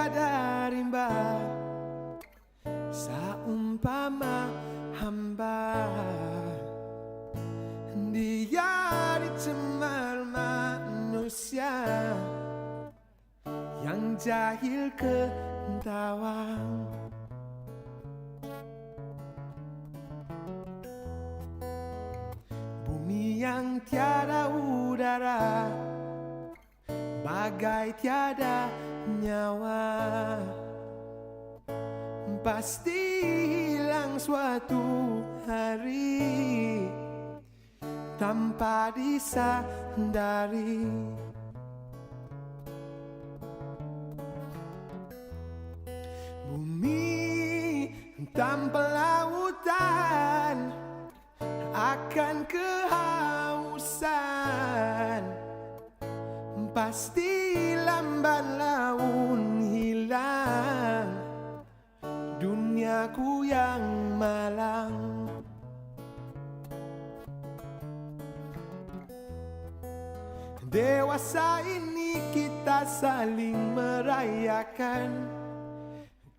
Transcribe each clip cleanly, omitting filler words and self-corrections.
tiada rimba, saumpama hamba. Dia dicemar manusia yang jahil kentawang. Bumi yang tiada udara, bagai tiada nyawa, pasti hilang suatu hari tanpa disadari. Bumi tanpa lautan akan kehausan, pasti lambat laun hilang duniaku yang malang. Dewasa ini kita saling merayakan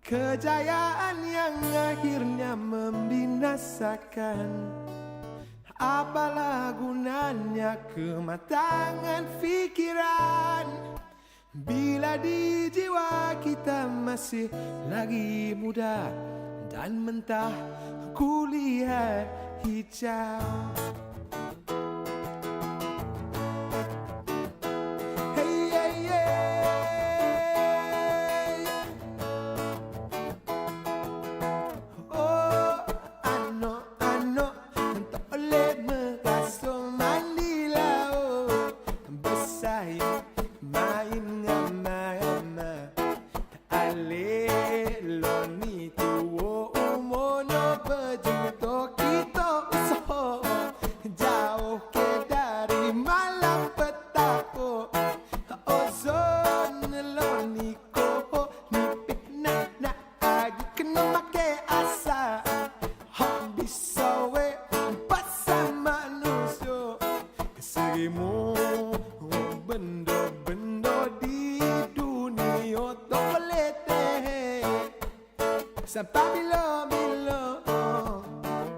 kejayaan yang akhirnya membinasakan. Apalah gunanya kematangan fikiran bila di jiwa kita masih lagi muda dan mentah kulihat hijau. Sampai bila-bila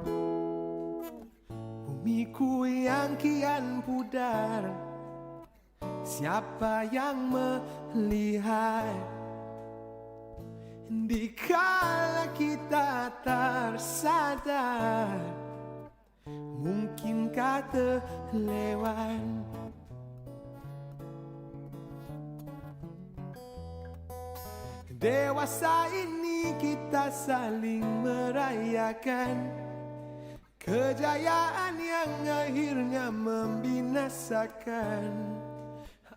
bumiku yang kian pudar, siapa yang melihat dikala kita tersadar, mungkinkah terlewat. Dewasa ini kita saling merayakan kejayaan yang akhirnya membinasakan.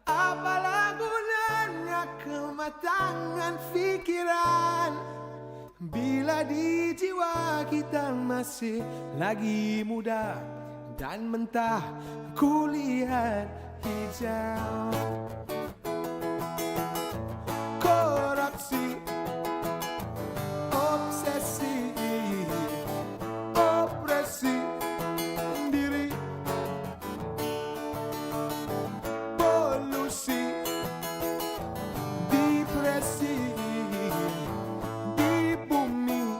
Apalah gunanya kematangan fikiran bila di jiwa kita masih lagi muda dan mentah kulihat hijau. Korupsi, obsesi, opresi diri, polusi, depresi di bumi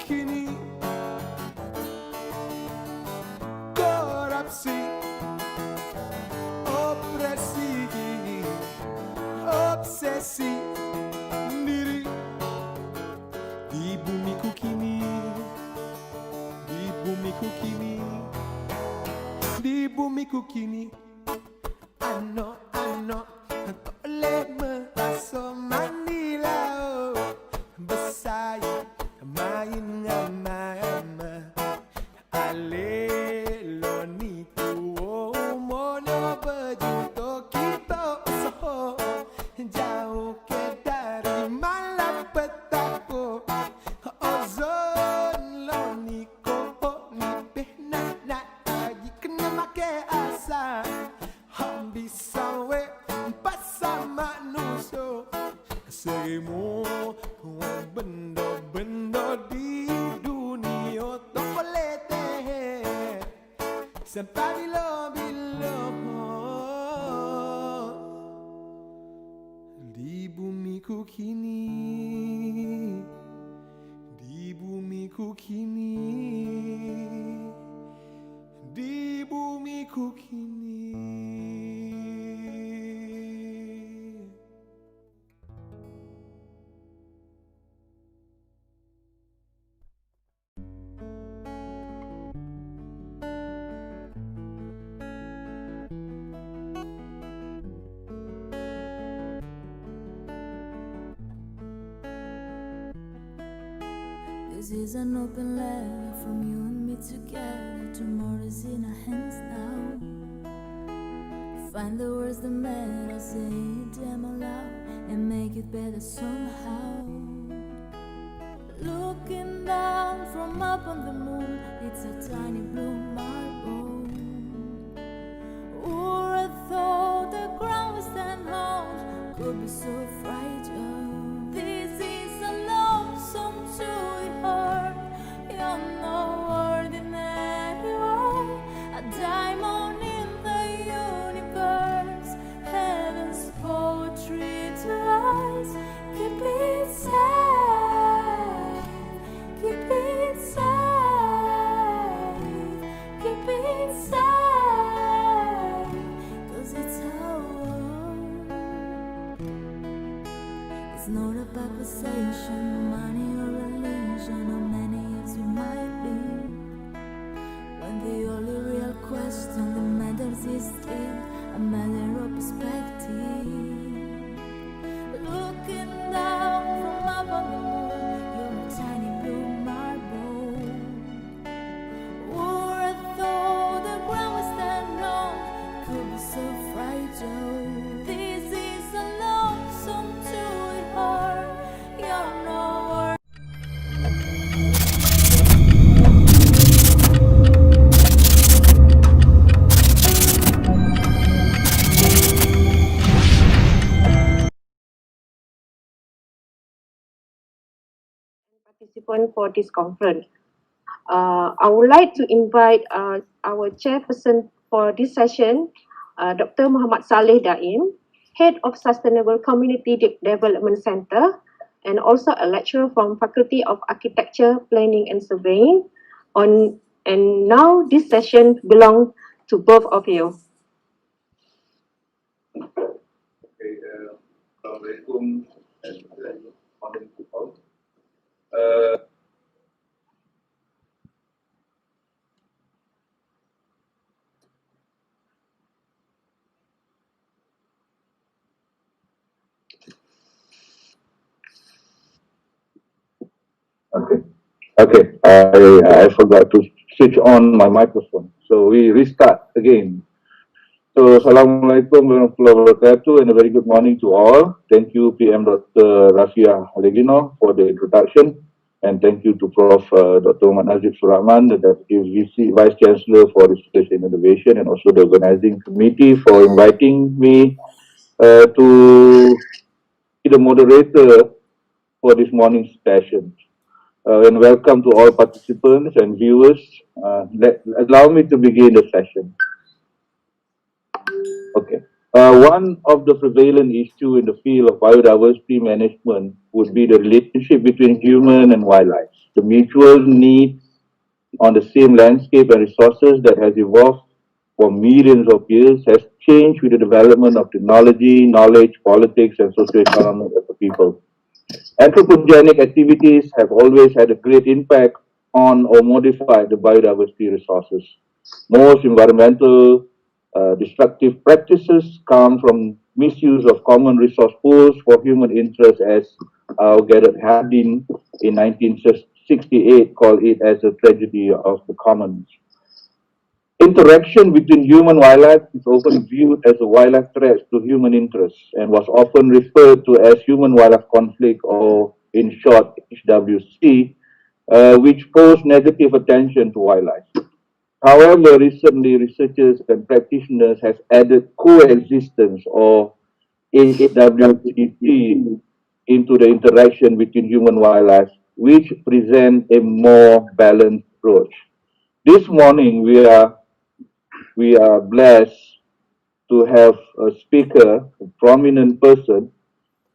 kini. Korupsi, opresi, obsesi diri di bumiku kini, di bumiku kini, di bumiku kini. Ano tak boleh merasa mandi laut, bersayap main ngama-ngama. Alelo ni tuo mono berjuto kita usaha jauh ke dari malapetaka. Ozon lo niko nipeh nak lagi kena make asa. Bisa we pasal manusia semua benda-benda di dunia tak boleh teh sampai bila-bila di bumi bumiku kini, di bumiku kini, di bumiku kini. This is an open letter from you and me together. Tomorrow's in our hands now. Find the words that matter, say them aloud, and make it better somehow. Looking down from up on the moon, it's a tiny blue marble. Who would have thought the ground would stand on, could be so fragile. This is a love song to your heart. You're no ordinary one, a diamond in the universe, heaven's poetry to us. Keep it safe, keep it safe, keep it safe, 'cause it's our world. It's not about possession, money or religion, or many years we might live, when the only real question that matters is still a matter of perspective. Looking down from up on the moon, you're a tiny blue marble. Who would have thought the ground would stand on, could be so fragile. This is a love song to your heart. You're no ordinary. Participant for this conference. I would like to invite our chairperson for this session, Dr. Muhammad Saleh Daim, Head of Sustainable Community Development Center, and also a lecturer from Faculty of Architecture, Planning and Surveying. And now this session belongs to both of you. Okay, Assalamualaikum and good morning to all. Okay. I forgot to switch on my microphone, so we restart again. So, Assalamualaikum warahmatullahi wabarakatuh, and a very good morning to all. Thank you, PM Dr. Rafia Alegino, for the introduction, and thank you to Prof. Dr. Mohd Surahman, the Deputy Vice-Chancellor for Research and Innovation, and also the organizing committee for inviting me to be the moderator for this morning's session. And welcome to all participants and viewers. Allow me to begin the session. Okay. One of the prevalent issues in the field of biodiversity management would be the relationship between human and wildlife. The mutual need on the same landscape and resources that has evolved for millions of years has changed with the development of technology, knowledge, politics, and socio-economic of the people. Anthropogenic activities have always had a great impact on or modified the biodiversity resources. Most environmental destructive practices come from misuse of common resource pools for human interest, as Garrett Hardin in 1968 called it as a tragedy of the commons. Interaction between human and wildlife is often viewed as a wildlife threat to human interests and was often referred to as human-wildlife conflict, or in short, HWC, which pose negative attention to wildlife. However, recently researchers and practitioners have added coexistence, or HWCT, into the interaction between human and wildlife, which present a more balanced approach. This morning, we are blessed to have a speaker, a prominent person,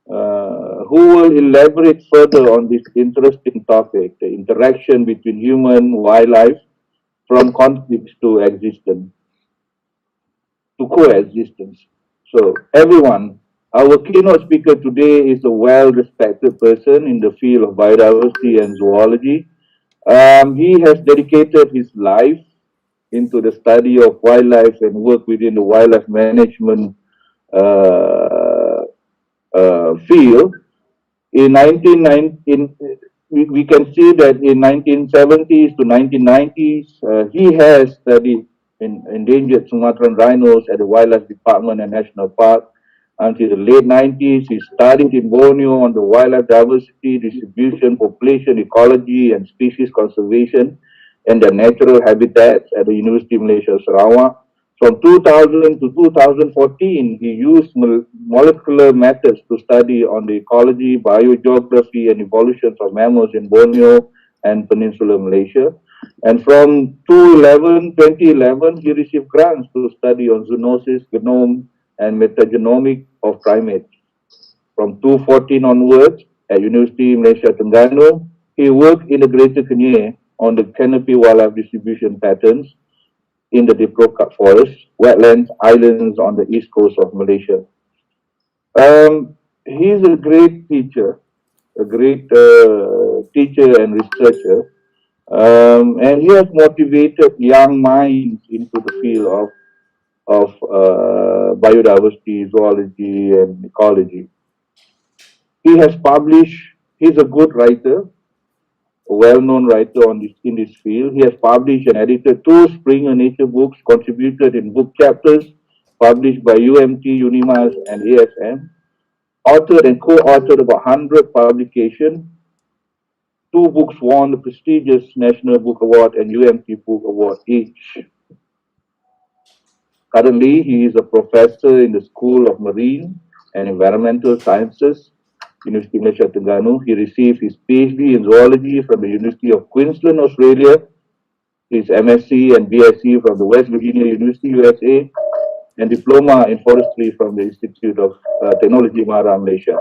who will elaborate further on this interesting topic, the interaction between human wildlife from conflicts to existence, to coexistence. So everyone, our keynote speaker today is a well-respected person in the field of biodiversity and zoology. He has dedicated his life into the study of wildlife and work within the wildlife management uh, field. In 1990, we can see that in 1970s to 1990s, he has studied in endangered Sumatran rhinos at the Wildlife Department and National Park. Until the late 90s, he studied in Borneo on the wildlife diversity, distribution, population, ecology, and species conservation and their natural habitats at the University of Malaysia, Sarawak. From 2000 to 2014, he used molecular methods to study on the ecology, biogeography, and evolution of mammals in Borneo and Peninsular Malaysia. And from 2011, he received grants to study on zoonosis, genome, and metagenomic of primates. From 2014 onwards, at Universiti Malaysia Terengganu, he worked in the Greater Kenyir on the canopy wildlife distribution patterns in the Diprotodontic forest, wetlands, islands on the east coast of Malaysia. He's a great teacher, a great teacher and researcher, and he has motivated young minds into the field of biodiversity, zoology, and ecology. He has published, he's a good writer, a well-known writer in this field. He has published and edited 2 Springer Nature books, contributed in book chapters, published by UMT, UNIMAS, and ASM, authored and co-authored about 100 publications. 2 books won the prestigious National Book Award and UMT Book Award each. Currently, he is a professor in the School of Marine and Environmental Sciences, Universiti of Malaysia Terengganu. He received his PhD in zoology from the University of Queensland, Australia, his MSc and BSc from the West Virginia University, USA, and diploma in forestry from the Institute of Teknologi, Malaysia.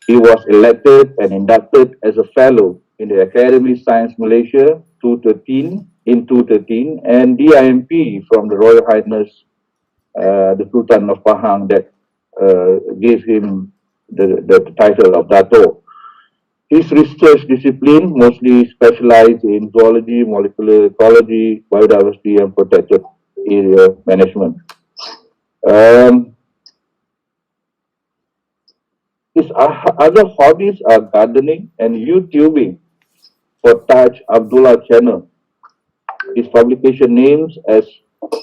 He was elected and inducted as a fellow in the Academy Science Malaysia 2013 and DIMP from the Royal Highness the Sultan of Pahang that gave him the title of Dato. His research discipline mostly specialized in zoology, molecular ecology, biodiversity, and protected area management. His other hobbies are gardening and YouTubing for Abdullah channel. His publication names as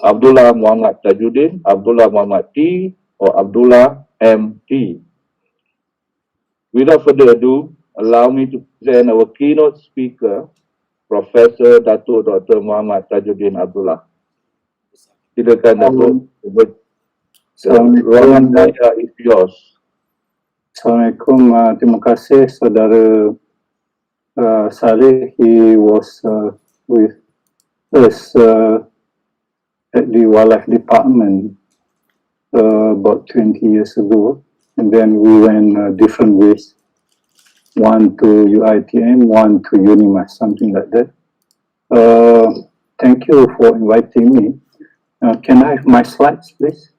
Abdullah Muhammad Tajuddin, Abdullah Muhammad T, or Abdullah M.T. Without further ado, allow me to present our keynote speaker, Professor Dato Dr. Muhammad Tajuddin Abdullah. Silakan Dato. Ruangan saya is yours. Assalamualaikum. Terima kasih saudara Saleh. He was with us at the Wildlife Department about 20 years ago, and then we went different ways. One to UITM, one to UNIMAS, something like that. Thank you for inviting me. Can I have my slides, please?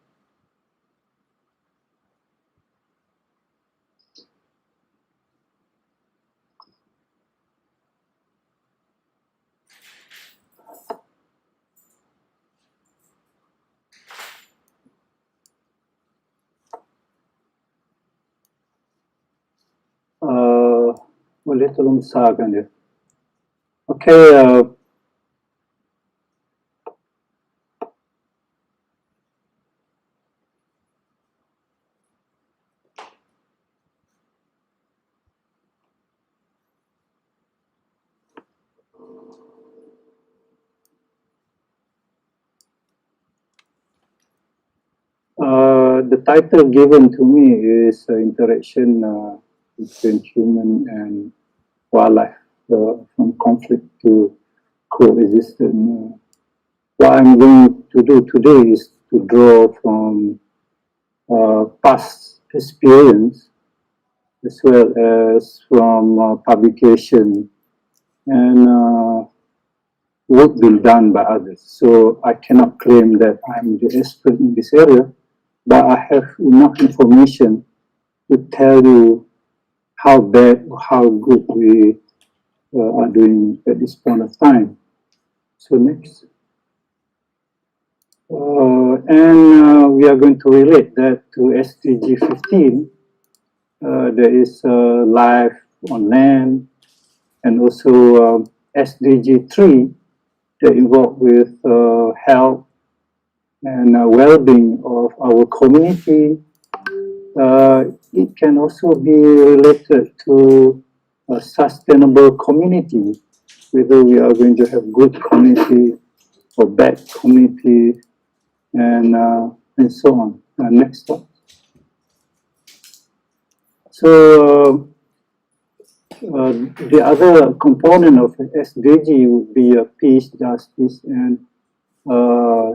Boleh tolong besarkan dia. Okay, the title given to me is interaction between human and wildlife, from conflict to coexistence. What I'm going to do today is to draw from past experience as well as from publication and work being done by others. So I cannot claim that I'm the expert in this area, but I have enough information to tell you how bad or how good we are doing at this point of time. So next. We are going to relate that to SDG 15. There is life on land, and also SDG 3 that involved with health and well-being of our community. It can also be related to a sustainable community, whether we are going to have good community or bad community, and so on. Next slide. So the other component of SDG would be peace, justice, and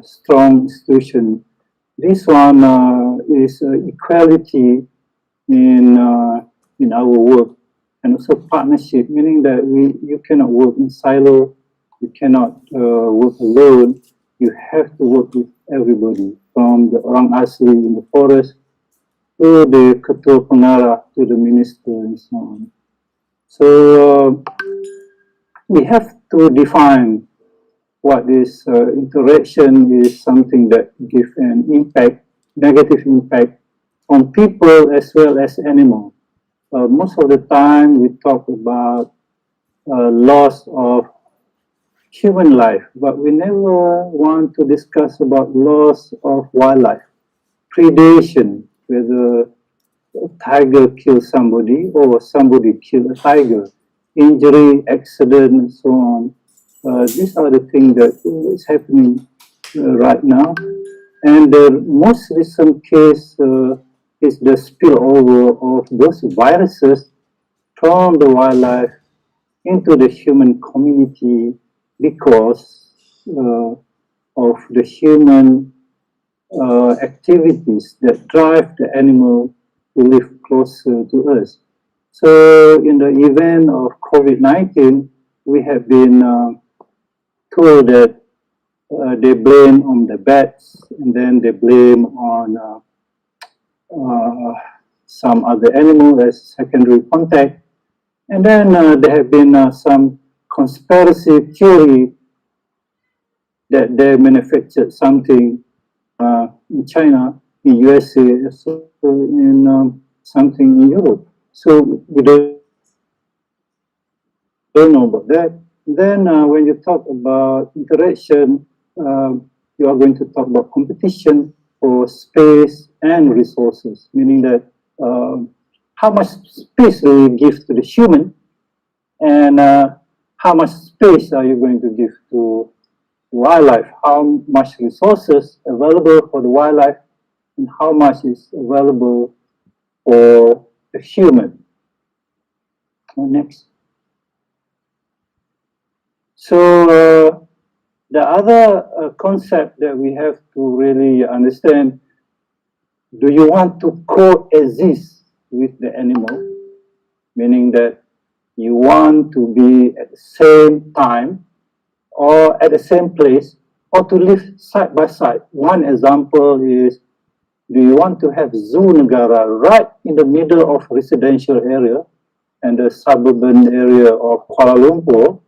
strong institution. This one is equality in our work, and also partnership, meaning that you cannot work in silo, you cannot work alone. You have to work with everybody, from the orang asli in the forest to the ketua pengarah, to the minister, and so on. So we have to define what is interaction is something that gives an impact, negative impact on people as well as animals. Most of the time we talk about loss of human life, but we never want to discuss about loss of wildlife, predation, whether a tiger kills somebody or somebody kills a tiger, injury, accident, and so on. These are the things that is happening right now. And the most recent case is the spillover of those viruses from the wildlife into the human community because of the human activities that drive the animal to live closer to us. So in the event of COVID-19, we have been told that they blame on the bats, and then they blame on some other animal as secondary contact. And then there have been some conspiracy theory that they manufactured something in China, in USA, so in something in Europe. So we don't know about that. Then when you talk about interaction, you are going to talk about competition for space and resources, meaning that how much space do you give to the human, and how much space are you going to give to wildlife, how much resources available for the wildlife, and how much is available for the human. Next. So the other concept that we have to really understand, do you want to coexist with the animal? Meaning that you want to be at the same time or at the same place, or to live side by side. One example is, do you want to have zoo negara right in the middle of residential area and the suburban area of Kuala Lumpur,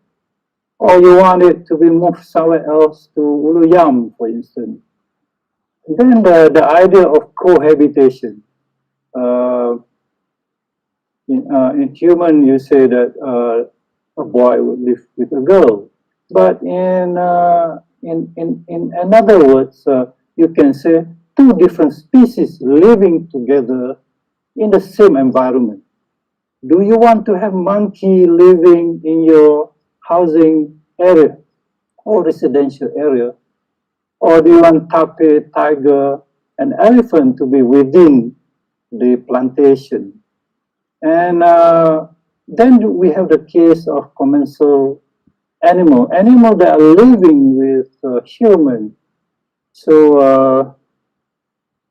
or you want it to be moved somewhere else to Ulu Yam, for instance? And then the idea of cohabitation. In human, you say that a boy would live with a girl, but in other words, you can say two different species living together in the same environment. Do you want to have monkey living in your housing area or residential area? Or do you want tape, tiger, and elephant to be within the plantation? And then we have the case of commensal animal that are living with human. So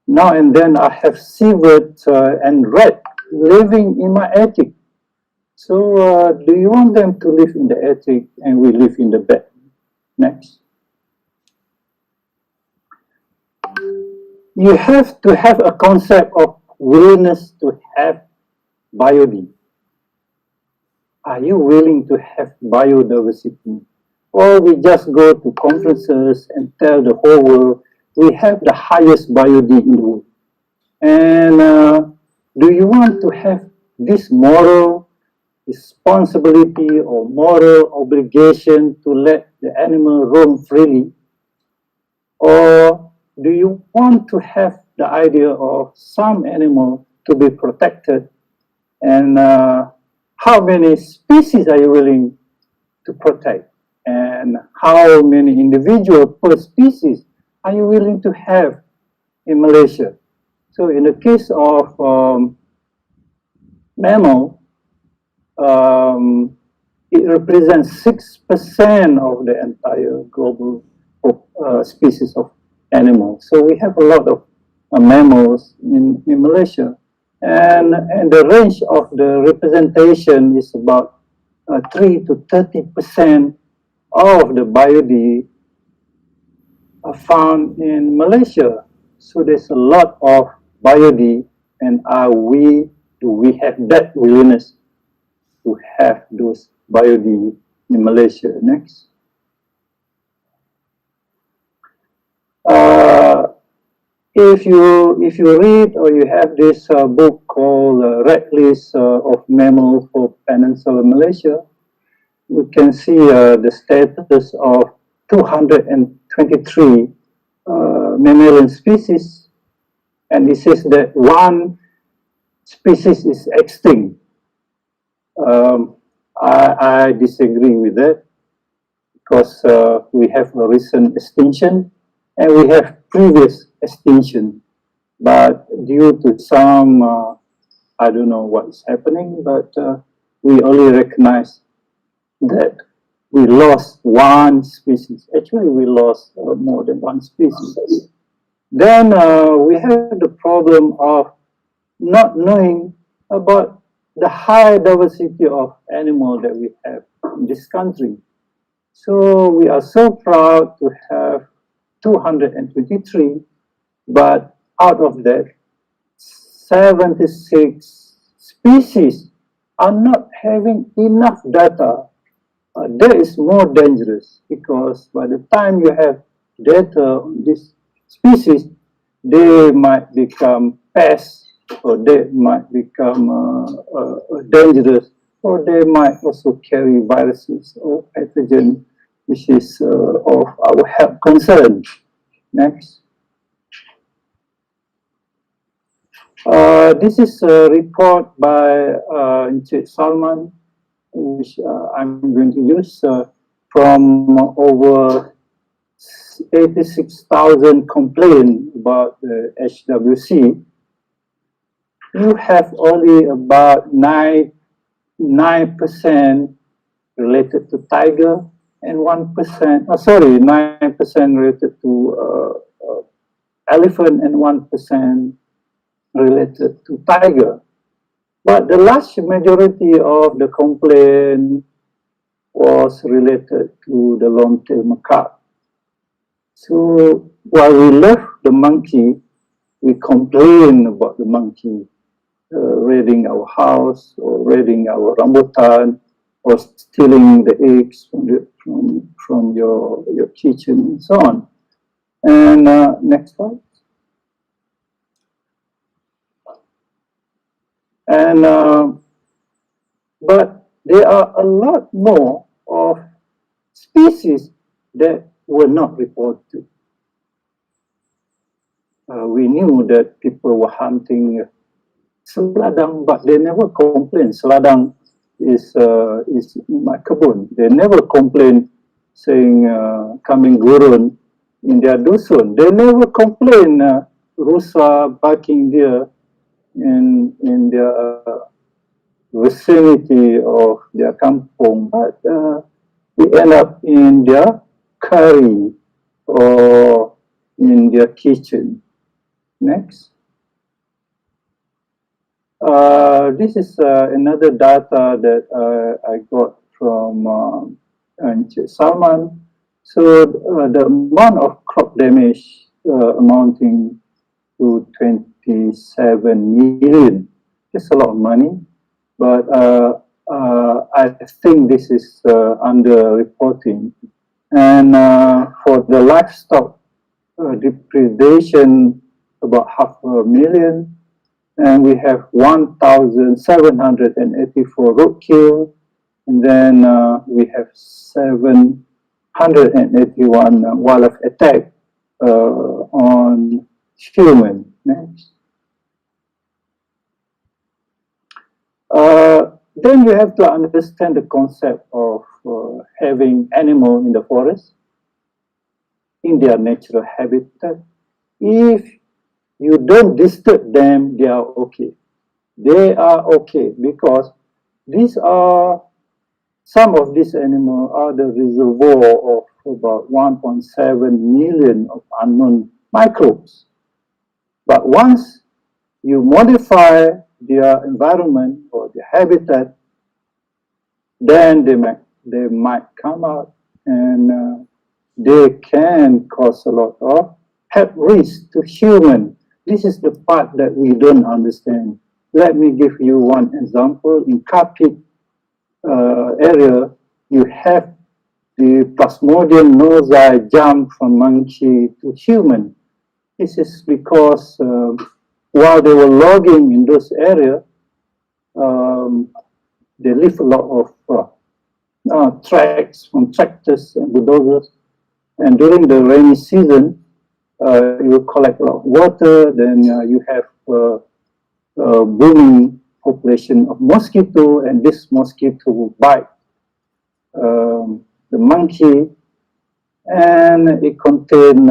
now and then I have civet and rat living in my attic. So do you want them to live in the attic and we live in the bed? Next. You have to have a concept of willingness to have biodiversity. Are you willing to have biodiversity? Or we just go to conferences and tell the whole world we have the highest biodiversity in the world. And do you want to have this moral responsibility or moral obligation to let the animal roam freely? Or do you want to have the idea of some animal to be protected? And how many species are you willing to protect? And how many individuals per species are you willing to have in Malaysia? So in the case of mammal, it represents 6% of the entire global species of animals. So we have a lot of mammals in Malaysia. And the range of the representation is about 3 to 30% of the biodiversity are found in Malaysia. So there's a lot of biodiversity, and do we have that willingness to have those biodiversity in Malaysia? Next. If you read or you have this book called Red List of Mammals for Peninsular Malaysia, we can see the status of 223 mammalian species, and it says that one species is extinct. I disagree with that, because we have a recent extinction and we have previous extinction, but due to some, I don't know what's happening, but we only recognize that we lost one species. Actually, we lost more than one species. Then we have the problem of not knowing about the high diversity of animals that we have in this country. So we are so proud to have 223, but out of that, 76 species are not having enough data. That is more dangerous, because by the time you have data on this species, they might become pests, or they might become dangerous, or they might also carry viruses or pathogens, which is of our health concern. Next. This is a report by Encik Salman, which I'm going to use from over 86,000 complaints about the HWC. You have only about 9% related to tiger, and 9% related to elephant, and 1% related to tiger. But the large majority of the complaint was related to the long-tailed macaque. So while we love the monkey, we complain about the monkey raiding our house, or raiding our rambutan, or stealing the eggs from your kitchen, and so on. And next slide. And but there are a lot more of species that were not reported. We knew that people were hunting seladang, but they never complained. Seladang is in my kebun. They never complained saying kambing gurun in their dusun. They never complained rusa barking deer in their vicinity of their kampung, but we end up in their curry or in their kitchen. Next. This is another data that I got from Encik Salman. So the amount of crop damage amounting to 27 million. It's a lot of money, but I think this is under reporting. And for the livestock depredation, about 500,000, and we have 1,784 roadkill, and then we have 781 wildlife attack on human. Next. Then you have to understand the concept of having animal in the forest in their natural habitat. If you don't disturb them, they are okay. They are okay because these are, some of these animals are the reservoir of about 1.7 million of unknown microbes. But once you modify their environment or their habitat, then they might come out and they can cause a lot of health risk to human. This is the part that we don't understand. Let me give you one example. In Kapit area, you have the Plasmodium nosai jump from monkey to human. This is because while they were logging in those areas, they leave a lot of tracks from tractors and bulldozers. And during the rainy season, you collect a lot of water, then you have a booming population of mosquito, and this mosquito will bite the monkey, and it contains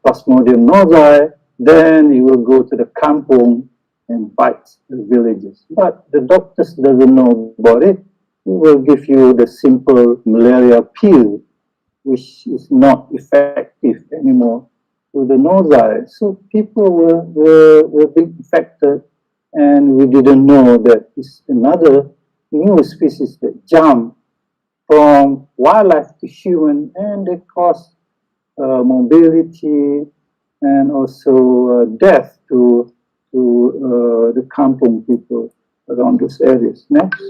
Plasmodium nosai. Then it will go to the kampung and bite the villages. But the doctors doesn't know about it. It will give you the simple malaria pill, which is not effective anymore to the nosai. So people were being infected, and we didn't know that it's another new species that jump from wildlife to human, and they cause mobility and also death to the kampung people around those areas. Next.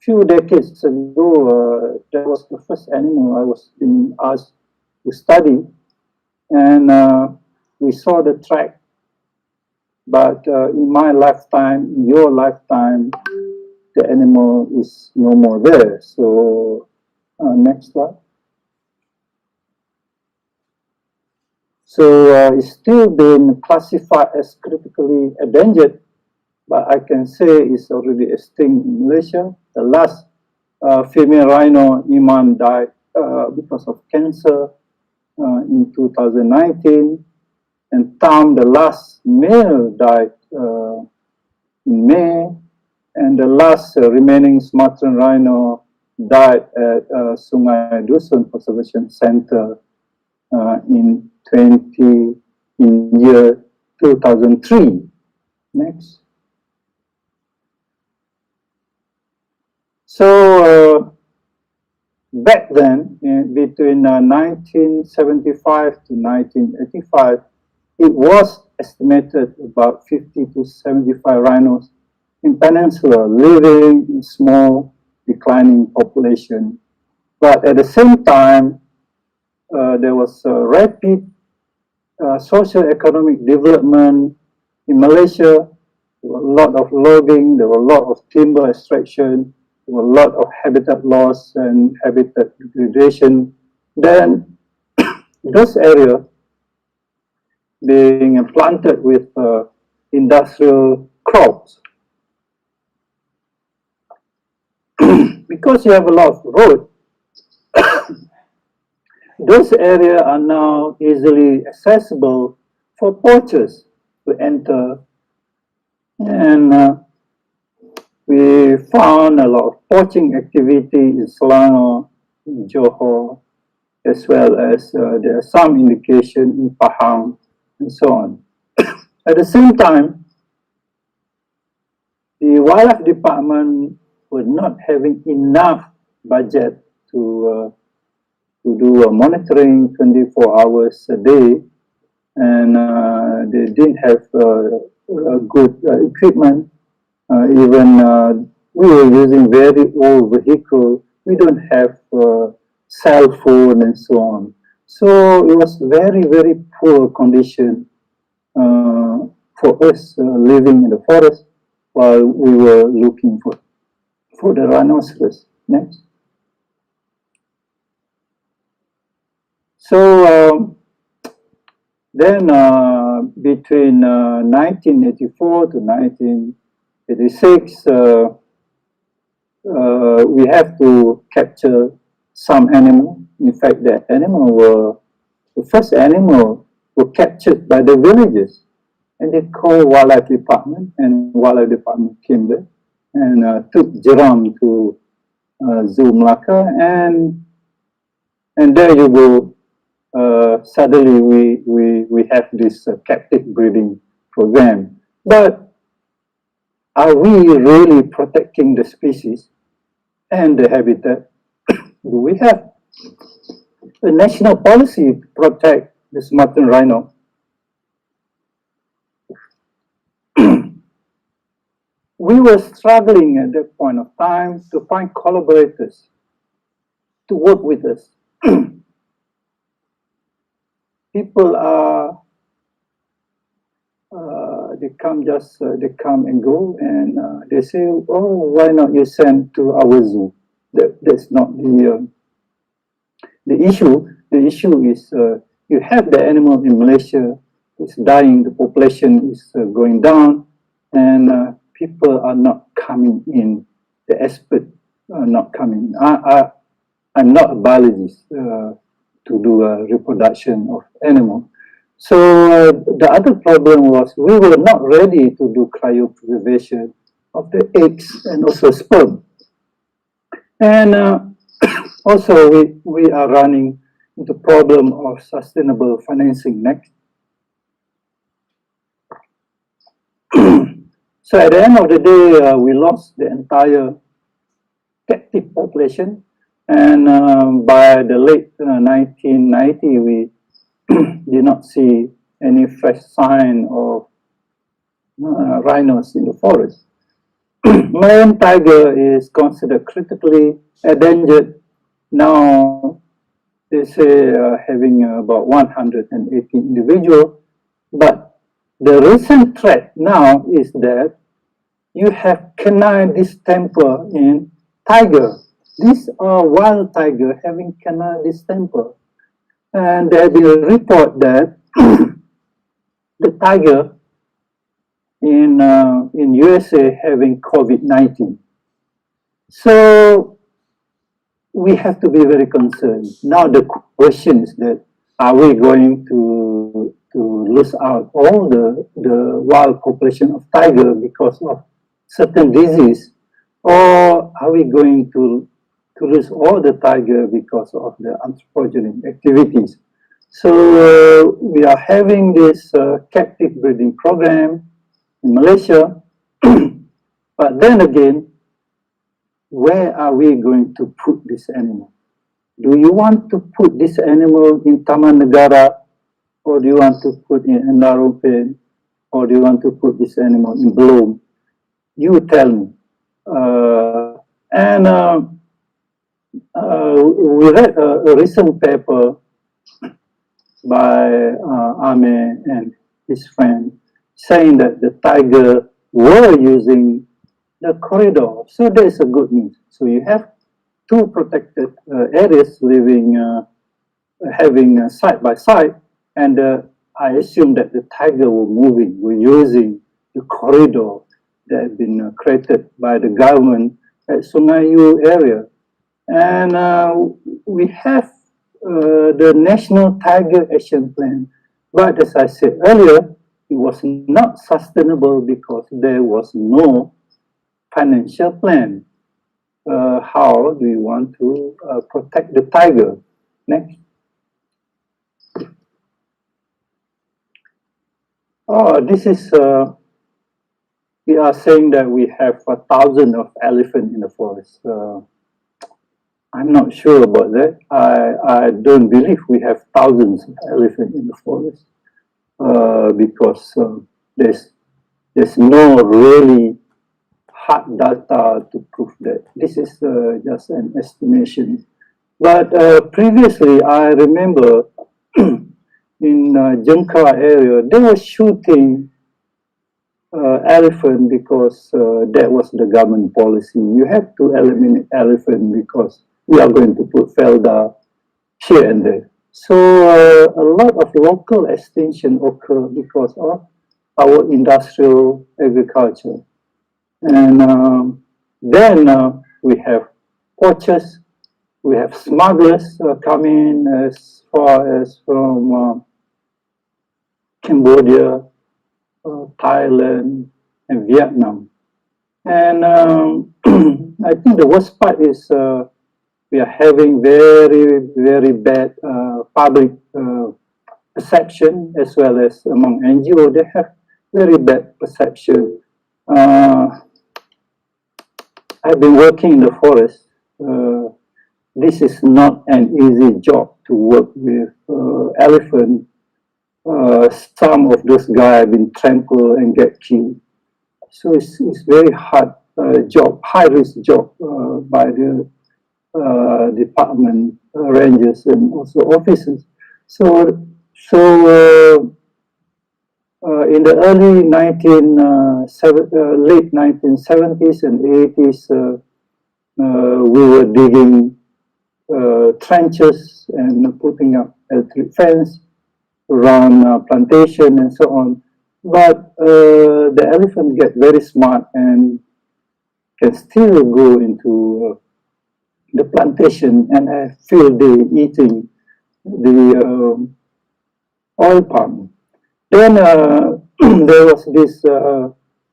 Few decades ago, that was the first animal I was being asked to study, and we saw the track. But in my lifetime, in your lifetime, the animal is no more there. So next slide. So it's still been classified as critically endangered, but I can say it's already extinct in Malaysia. The last female rhino, Iman, died because of cancer in 2019. And Tam, the last male, died in May. And the last remaining Sumatran rhino died at Sungai Dusun Conservation Center in year 2003. Next. So back then, between 1975 to 1985, it was estimated about 50 to 75 rhinos in Peninsula living in small declining population. But at the same time, there was a rapid socio-economic development in Malaysia. There were a lot of logging, there were a lot of timber extraction, there were a lot of habitat loss and habitat degradation. Then those areas being planted with industrial crops. Because you have a lot of road, those areas are now easily accessible for poachers to enter. And we found a lot of poaching activity in Selangor, in Johor, as well as there are some indication in Pahang and so on. At the same time, the wildlife department were not having enough budget to do monitoring 24 hours a day, and they didn't have good equipment. Even we were using very old vehicle. We don't have cell phone and so on. So it was very, very poor condition for us living in the forest while we were looking for the rhinoceros. Next. So then between 1984 to 1986, we have to capture some animal. In fact, the first animal were captured by the villagers, and they called wildlife department, and wildlife department came there and took Jeram to Zoo Melaka, and there you go. Suddenly we have this captive breeding program. But are we really protecting the species and the habitat? Do we have a national policy to protect the Sumatran rhino? We were struggling at that point of time to find collaborators to work with us. People are they come and go, and they say, oh, why not you send to our zoo? That's not the issue. The issue is you have the animal in Malaysia, it's dying, the population is going down, and people are not coming in. The experts are not coming. I'm not a biologist to do a reproduction of animal. So the other problem was we were not ready to do cryopreservation of the eggs and also sperm. And also we are running into problem of sustainable financing next. So at the end of the day, we lost the entire captive population, and by the late 1990, we did not see any fresh sign of rhinos in the forest. Mayan tiger is considered critically endangered. Now they say having about 180 individuals, but the recent threat now is that you have canine distemper in tiger. These are wild tiger having canine distemper. And there is a report that the tiger in USA having COVID-19. So we have to be very concerned. Now the question is that are we going to lose out all the wild population of tiger because of certain disease, or are we going to lose all the tiger because of the anthropogenic activities? So we are having this captive breeding program in Malaysia, but then again, where are we going to put this animal? Do you want to put this animal in Taman Negara, or do you want to put in Naropen, or do you want to put this animal in Belum? You tell me. We read a recent paper by Ame and his friend saying that the tiger were using the corridor. So there's a good news. So you have two protected areas living, having side by side, and I assume that the tiger were moving, were using the corridor that had been created by the government at Sungayu area. And we have the National Tiger Action Plan. But as I said earlier, it was not sustainable because there was no financial plan. How do you want to protect the tiger? Next. Oh, this is, we are saying that we have 1,000 of elephant in the forest. I'm not sure about that. I don't believe we have thousands of elephant in the forest because there's no really hard data to prove that. This is just an estimation. But previously, I remember in Jangkar area, they were shooting elephant because that was the government policy. You have to eliminate elephant because we are going to put felda here and there. So a lot of local extinction occur because of our industrial agriculture. And then we have poachers, we have smugglers coming as far as from Cambodia, Thailand, and Vietnam. And I think the worst part is we are having very, very bad public perception as well as among NGO. They have very bad perception. I've been working in the forest. This is not an easy job to work with elephant. Some of those guys have been trampled and get killed. So it's very hard job, high risk job by the department rangers and also officers. So in the early late 1970s and 80s, we were digging trenches and putting up electric fence around plantation and so on. But the elephant get very smart and can still go into the plantation, and I feel they eating the oil palm. Then there was this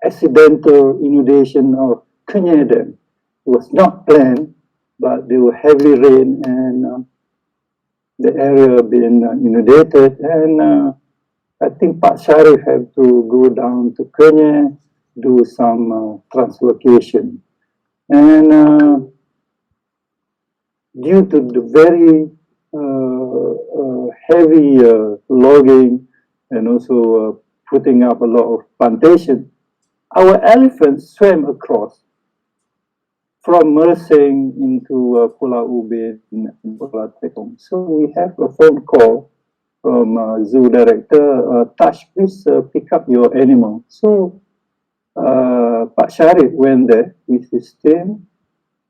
accidental inundation of Kenya Dam. It was not planned, but there were heavy rain and the area been inundated, and I think Pak Sharif have to go down to Kenya, do some translocation. And due to the very heavy logging and also putting up a lot of plantation, our elephants swam across from Mersing into Pulau Ubin and Pulau Tekong. So we have a phone call from zoo director, Tash, please pick up your animal. So Pak Sharif went there with his team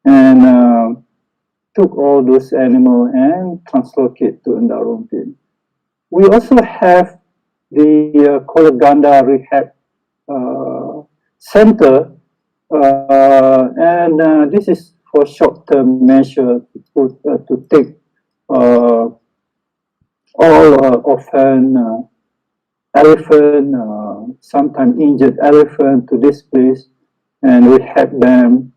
and took all those animals and translocate to Ndarumpin. We also have the Kolaganda Rehab Center, and this is for short-term measure to take all orphan elephant, sometimes injured elephant to this place and rehab them.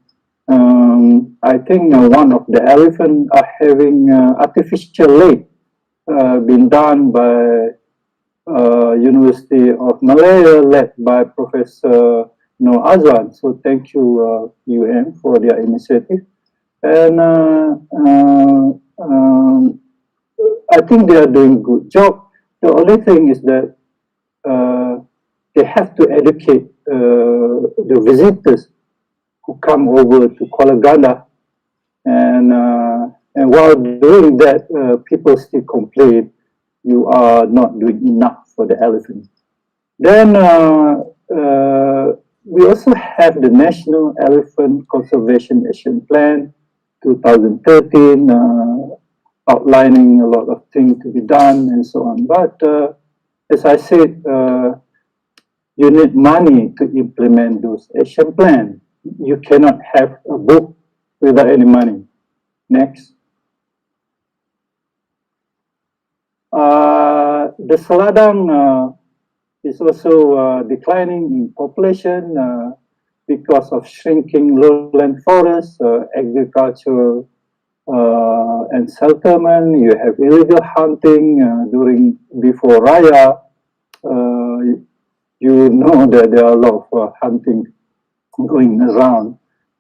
I think one of the elephants are having artificial leg been done by University of Malaya, led by Professor Noor Azwan. So thank you, UM, for their initiative. And I think they are doing a good job. The only thing is that they have to educate the visitors who come over to Kolaganda, and while doing that, people still complain you are not doing enough for the elephant. Then we also have the National Elephant Conservation Action Plan 2013, outlining a lot of things to be done and so on. But as I said, you need money to implement those action plans. You cannot have a book without any money. Next. The Seladang is also declining in population because of shrinking lowland forests, agriculture, and settlement. You have illegal hunting before Raya. you know that there are a lot of hunting going around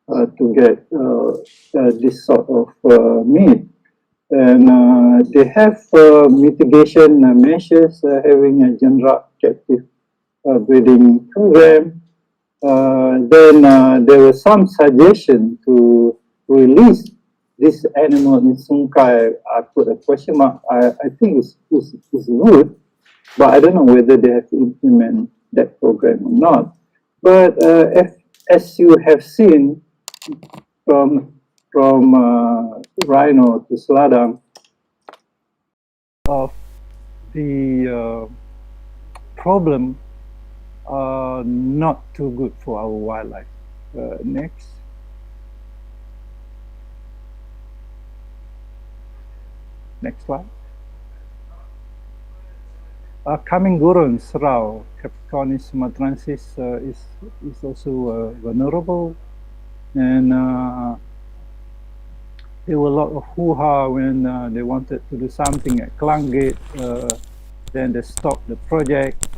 to get this sort of meat. And they have mitigation measures, having a general captive breeding program. Then there was some suggestion to release this animal in Sungkai. I put a question mark. I think it's good, but I don't know whether they have to implement that program or not. But as you have seen from Rhino to Sladang, of the problem are not too good for our wildlife. Next. Next slide. Coming gurun, serau, Capricornis sumatransis is also vulnerable, and there were a lot of hoo-ha when they wanted to do something at Klang Gate. Then they stopped the project,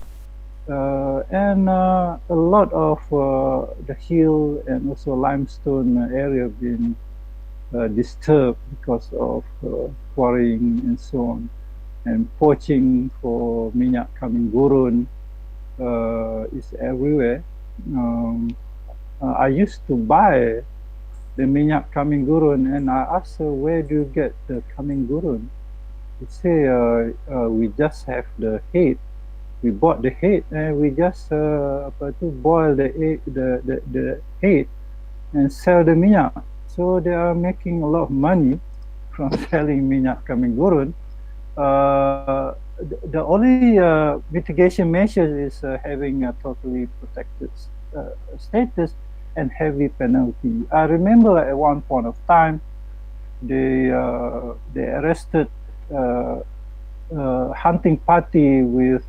and a lot of the hill and also limestone area been disturbed because of quarrying and so on, and poaching for minyak coming gurun is everywhere. I used to buy the minyak coming gurun, and I asked her, where do you get the coming gurun? They say we just have the head. We bought the head and we just boil the head and sell the minyak. So they are making a lot of money from selling minyak coming gurun. The only mitigation measure is having a totally protected status and heavy penalty. I remember at one point of time, they arrested hunting party with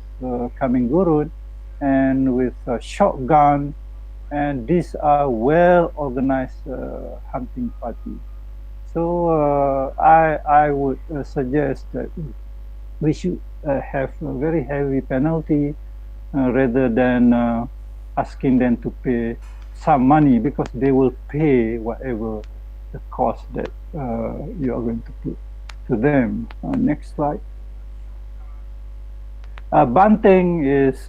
coming gurun and with a shotgun, and these are well organized hunting party. So I would suggest that we should have a very heavy penalty rather than asking them to pay some money, because they will pay whatever the cost that you are going to put to them. Next slide. Bunting is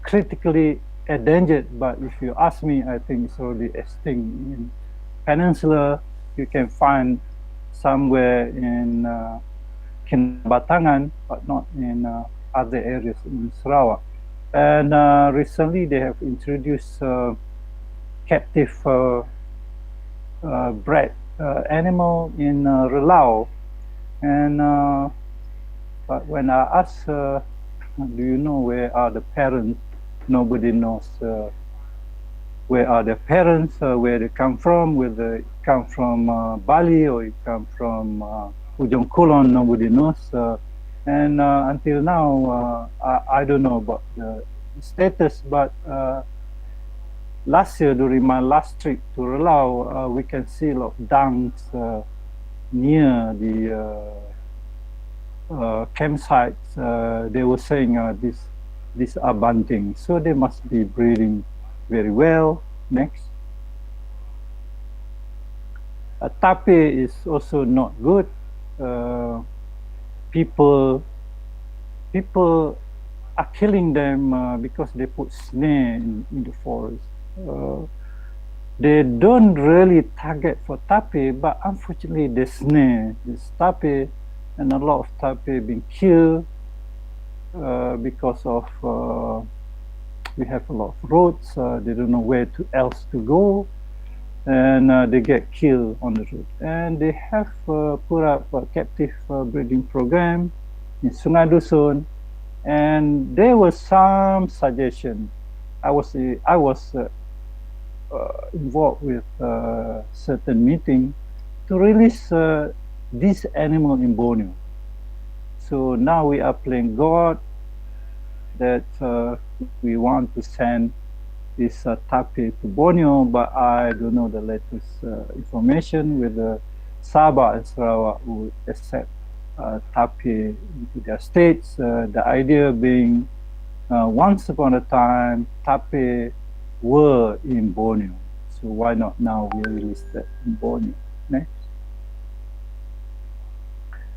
critically endangered, but if you ask me, I think it's already extinct. In Peninsula, you can find somewhere in Kinabatangan, but not in other areas in Sarawak. And recently they have introduced captive bred animal in Relau. And but when I asked, do you know where are the parents? Nobody knows where are the parents, where they come from, whether they come from Bali or it come from Ujung Kulon, nobody knows. And until now, I don't know about the status, but last year during my last trip to Relau, we can see a lot of dunks near the campsites. They were saying these are bunting, so they must be breeding very well. Next. Tape is also not good. People are killing them because they put snare in the forest. They don't really target for tape, but unfortunately the snare, this tape, and a lot of tape being killed because of we have a lot of roads. They don't know where else to go, and they get killed on the road. And they have put up a captive breeding program in Sungai Dusun, and there was some suggestion. I was involved with certain meeting to release this animal in Borneo. So now we are playing God that we want to send this tape to Borneo, but I don't know the latest information whether Sabah and Sarawak would accept tape into their states. The idea being Once upon a time, tape were in Borneo. So why not now we release that in Borneo? Next.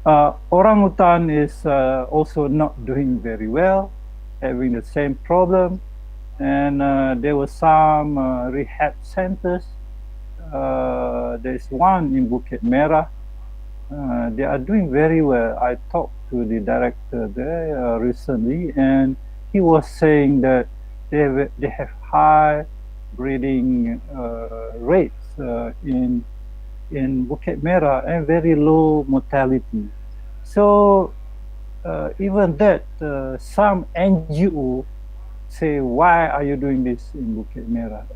Orangutan is also not doing very well, having the same problem. And there were some rehab centers. There's one in Bukit Merah. They are doing very well. I talked to the director there recently, and he was saying that they have high breeding rates in Bukit Merah and very low mortality. So even that, some NGO say, why are you doing this in Bukit Merah?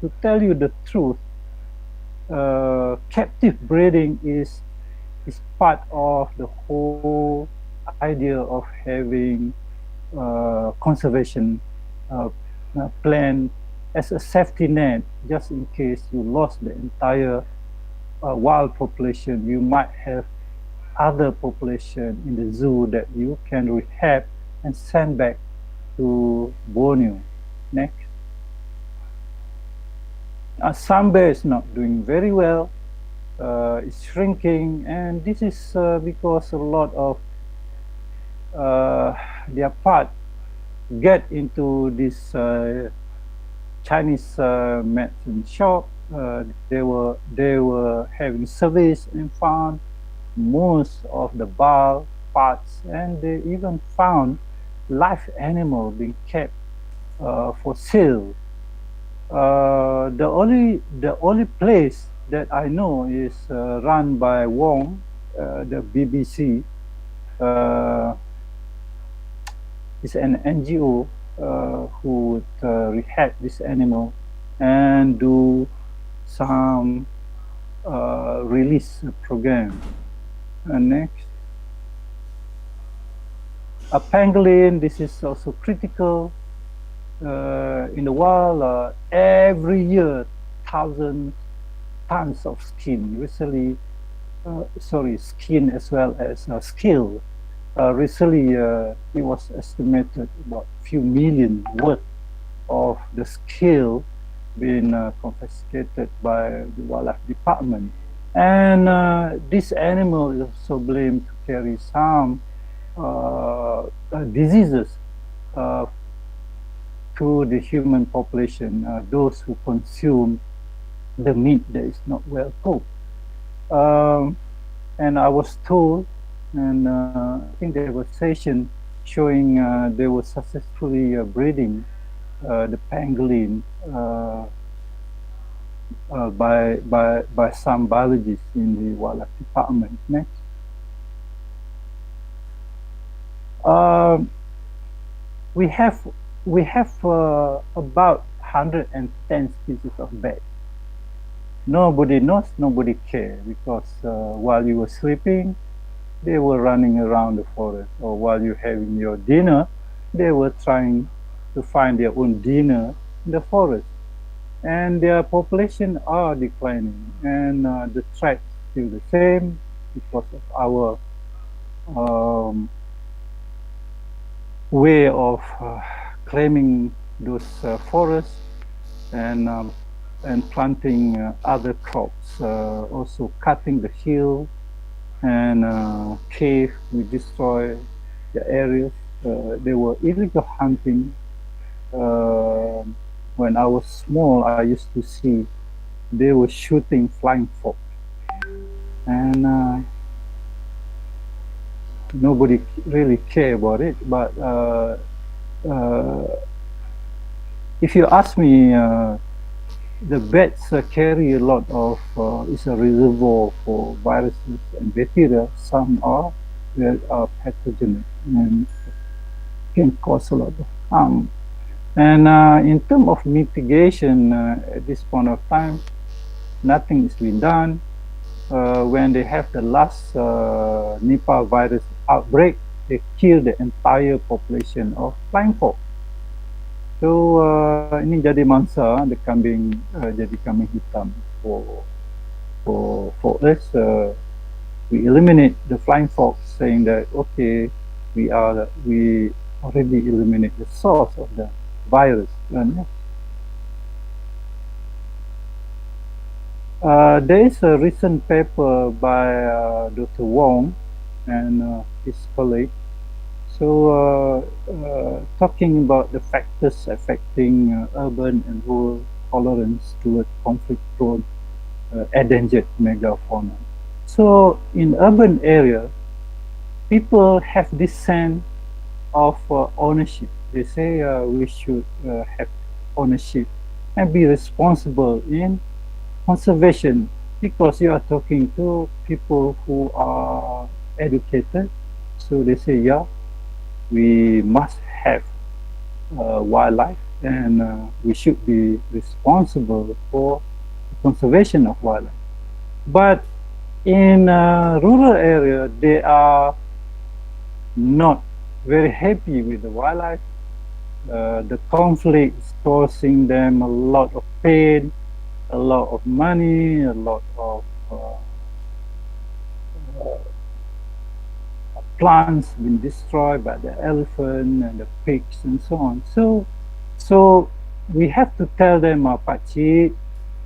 To tell you the truth, captive breeding is part of the whole idea of having conservation plan as a safety net, just in case you lost the entire wild population. You might have other population in the zoo that you can rehab and send back to Borneo. Next. Samba is not doing very well. It's shrinking, and this is because a lot of their part get into this Chinese medicine shop. They were having service and found most of the bile parts, and they even found live animal being kept for sale. The only place that I know is run by Wong, the BBC. It's an NGO who would rehab this animal and do some release program. Next. A pangolin, this is also critical. In the wild, every year, 1,000 tons of skin. Recently, skin as well as scale. Recently, it was estimated about a few million worth of the scale being confiscated by the wildlife department. And this animal is also blamed to carry some diseases to the human population, those who consume the meat that is not well cooked. And I was told, and I think there was a session showing they were successfully breeding the pangolin by some biologists in the wildlife department. Next. We have about 110 species of bats. Nobody knows, nobody cares, because while you were sleeping, they were running around the forest, or while you're having your dinner, they were trying to find their own dinner in the forest. And their population are declining, and the threat is still the same because of our way of claiming those forests and planting other crops, also cutting the hill and cave. We destroy the areas. They were illegal hunting. When I was small, I used to see they were shooting flying fox, and nobody really cared about it. But if you ask me, the bats carry a lot of, it's a reservoir for viruses and bacteria. Some are pathogenic and can cause a lot of harm. And in terms of mitigation, at this point of time, nothing is being done. When they have the last Nipah virus outbreak, they kill the entire population of flying fox. So ini jadi mangsa, the kambing jadi kambing hitam for us. We eliminate the flying fox, saying that okay, we already eliminate the source of the virus. There is a recent paper by Dr. Wong and his colleague. So, talking about the factors affecting urban and rural tolerance toward conflict-prone endangered megafauna. So, in urban area, people have this sense of ownership. They say we should have ownership and be responsible in conservation, because you are talking to people who are educated. So they say, yeah, we must have wildlife, and we should be responsible for the conservation of wildlife. But in rural area, they are not very happy with the wildlife. The conflict is causing them a lot of pain, a lot of money, a lot of plants being destroyed by the elephant and the pigs and so on. So we have to tell them, Pakcik,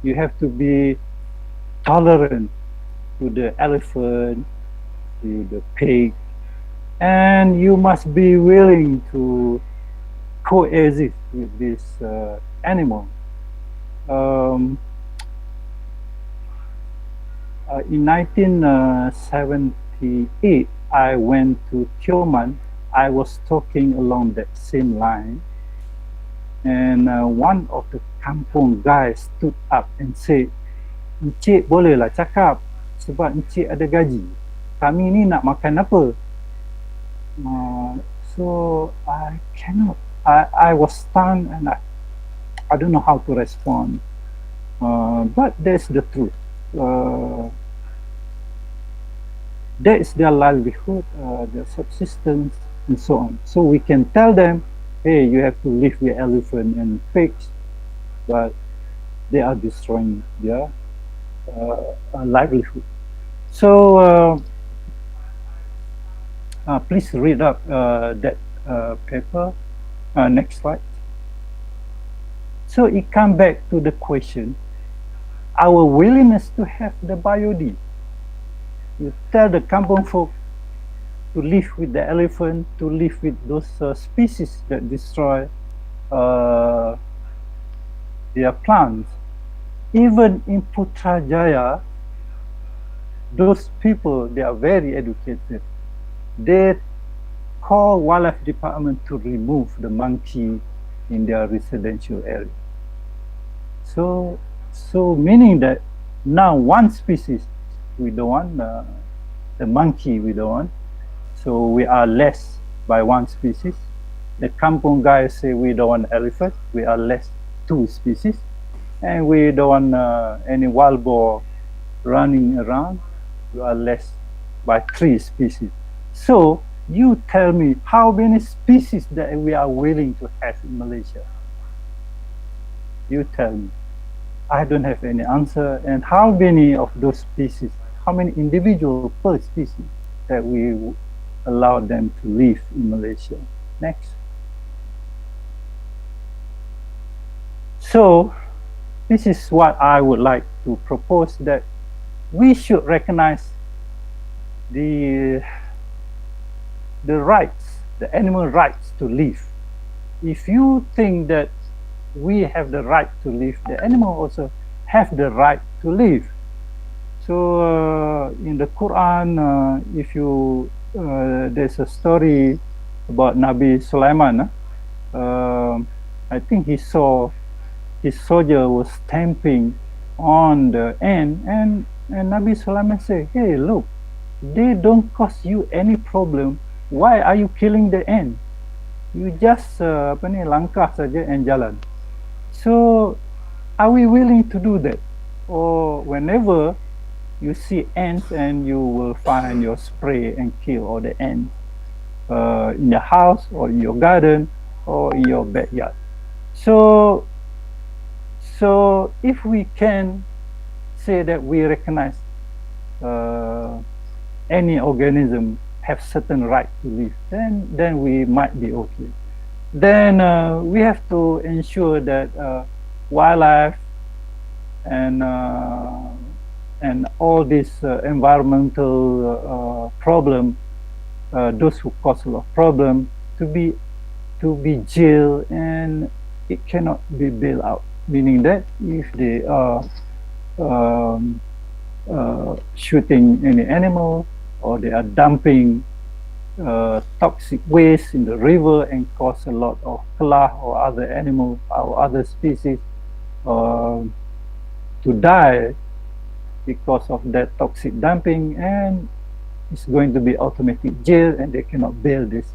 you have to be tolerant to the elephant, to the pig, and you must be willing to coexist with this animal. In 1978, I went to Tioman. I was talking along that same line, and one of the kampung guys stood up and said, "Encik bolehlah cakap sebab encik ada gaji. Kami ni nak makan apa?" So I cannot. I was stunned, and I don't know how to respond. But that's the truth. That is their livelihood, their subsistence, and so on. So we can tell them, hey, you have to live with elephant and pigs, but they are destroying their livelihood. So please read up that paper. Next slide. So it comes back to the question, our willingness to have the biodiversity. You tell the kampung folk to live with the elephant, to live with those species that destroy their plants. Even in Putrajaya, those people, they are very educated. They call wildlife department to remove the monkey in their residential area. So meaning that now one species we don't want, the monkey we don't want, so we are less by one species. The kampung guys say we don't want elephant, we are less 2 species, and we don't want any wild boar running around, we are less by 3 species. So you tell me how many species that we are willing to have in Malaysia? You tell me. I don't have any answer. And how many of those species, how many individuals per species that we allow them to live in Malaysia? Next. So this is what I would like to propose, that we should recognize the rights, the animal rights to live. If you think that we have the right to live, the animal also have the right to live. So in the Quran, if you there's a story about Nabi Sulaiman. I think he saw his soldier was stamping on the ant, and Nabi Sulaiman said, "Hey, look, they don't cause you any problem. Why are you killing the ant? You just langkah saja and jalan." So are we willing to do that? Or whenever you see ants, and you will find your spray and kill all the ants in your house or in your garden or in your backyard. So if we can say that we recognize any organism have certain right to live, then we might be okay. Then we have to ensure that wildlife and all these environmental problem, those who cause a lot of problem, to be jailed, and it cannot be bailed out. Meaning that if they are shooting any animal, or they are dumping toxic waste in the river and cause a lot of kelah or other animal or other species to die because of that toxic dumping, and it's going to be automatic jail, and they cannot bail these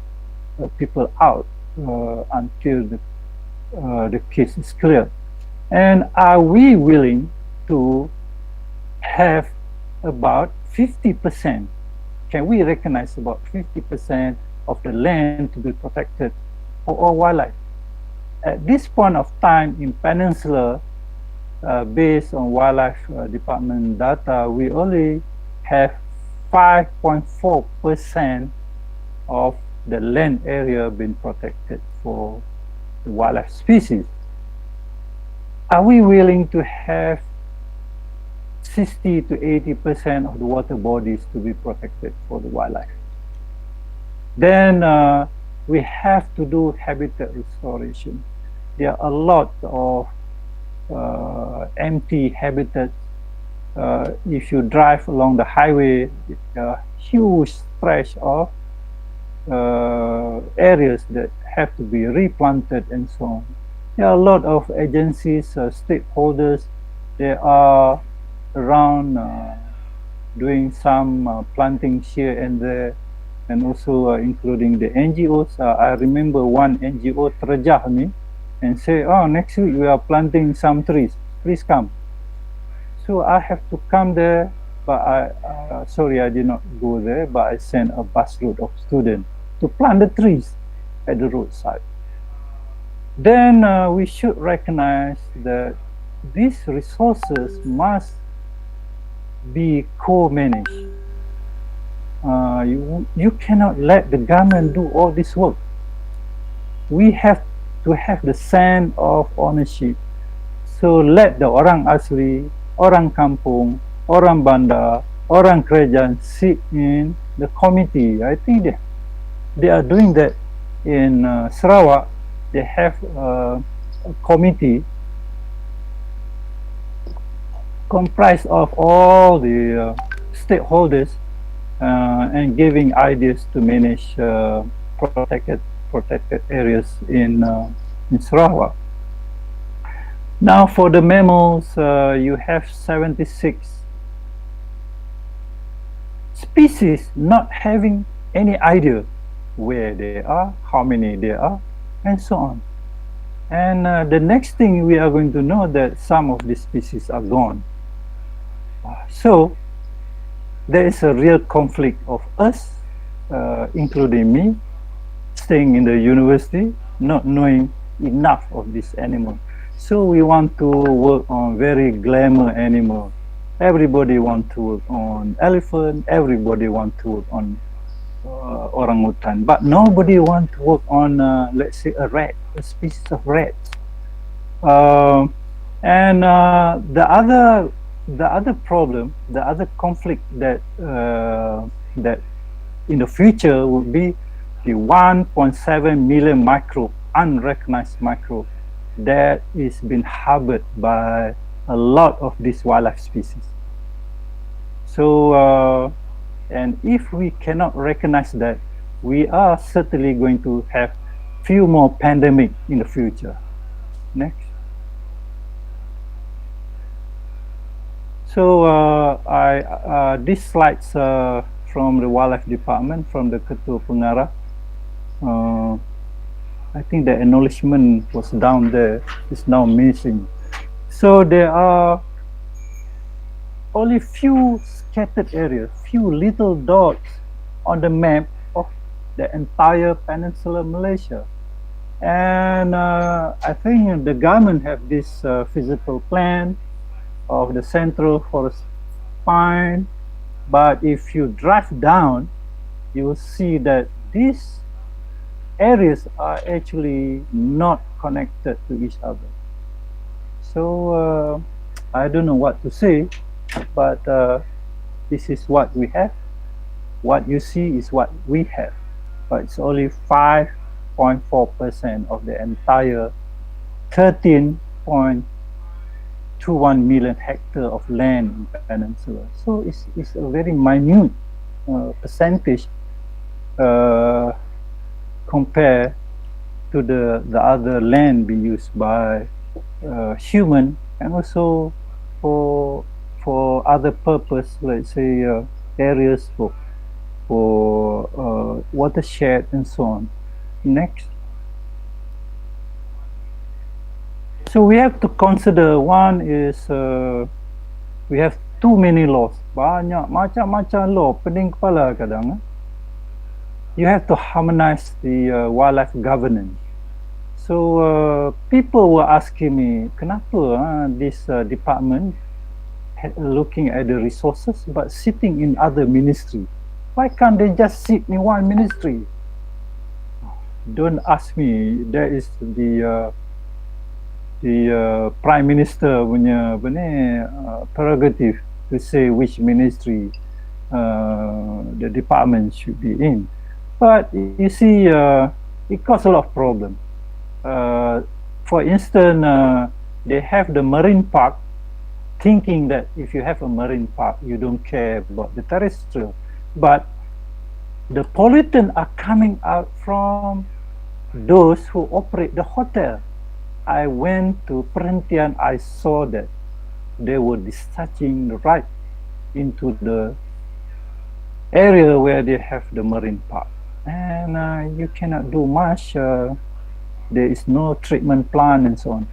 people out until the case is clear. And are we willing to have about 50%? Can we recognize about 50% of the land to be protected for all wildlife? At this point of time in Peninsula, based on Wildlife Department data, we only have 5.4% of the land area being protected for the wildlife species. Are we willing to have 60 to 80% of the water bodies to be protected for the wildlife? Then we have to do habitat restoration. There are a lot of empty habitats. If you drive along the highway, there are huge stretch of areas that have to be replanted and so on. There are a lot of agencies, stakeholders. They are around doing some planting here and there, and also including the NGOs. I remember one NGO terjah me and say, oh, next week we are planting some trees, please come. So I have to come there, but sorry, I did not go there, but I sent a busload of students to plant the trees at the roadside. Then we should recognize that these resources must be co-managed. You cannot let the government do all this work. We have to have the sense of ownership. So let the orang asli, orang kampung, orang bandar, orang kerajaan sit in the committee. I think they are doing that in Sarawak. They have a committee comprised of all the stakeholders and giving ideas to manage protected areas in Sarawak. Now for the mammals, you have 76 species not having any idea where they are, how many there are, and so on. And the next thing we are going to know that some of these species are gone. So there is a real conflict of us, including me, staying in the university, not knowing enough of this animal. So we want to work on very glamour animal. Everybody want to work on elephant, everybody want to work on orangutan, but nobody want to work on, let's say, a rat, a species of rat. And the other problem, the other conflict that that in the future would be the 1.7 million unrecognized microbe that is being harbored by a lot of these wildlife species. So and if we cannot recognize that, we are certainly going to have few more pandemic in the future. Next. So these slides from the Wildlife Department, from the Ketua Pengarah. I think the acknowledgement was down there, it's now missing. So there are only few scattered areas, few little dots on the map of the entire Peninsular Malaysia. And I think the government have this physical plan of the Central Forest Pine, but if you drive down, you will see that these areas are actually not connected to each other. So I don't know what to say, but this is what we have. What you see is what we have, but it's only 5.4% of the entire 13.21 million hectare of land in Peninsula. So it's a very minute percentage compared to the other land being used by human, and also for other purpose, let's say areas for watershed and so on. Next. So we have to consider, one is we have too many laws. Banyak macam-macam law, pening kepala kadang. You have to harmonize the wildlife governance. So people were asking me, kenapa this department looking at the resources but sitting in other ministry? Why can't they just sit in one ministry? Don't ask me. That is the Prime Minister punya prerogative to say which ministry the department should be in. But you see, it causes a lot of problem. For instance, they have the marine park, thinking that if you have a marine park, you don't care about the terrestrial. But the pollutants are coming out from those who operate the hotel. I went to Perhentian, I saw that they were discharging right into the area where they have the marine park. And you cannot do much. There is no treatment plant and so on.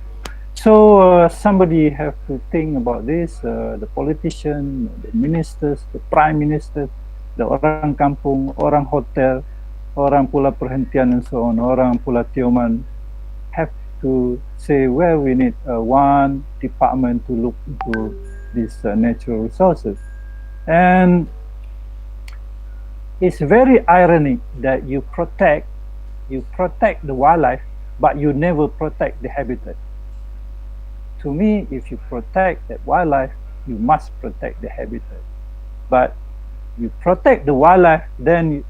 So somebody have to think about this, the politician, the ministers, the prime minister, the orang kampung, orang hotel, orang pula perhentian and so on, orang pula tioman, have to say where we need one department to look into these natural resources. And it's very ironic that you protect the wildlife, but you never protect the habitat. To me, if you protect that wildlife, you must protect the habitat. But you protect the wildlife, then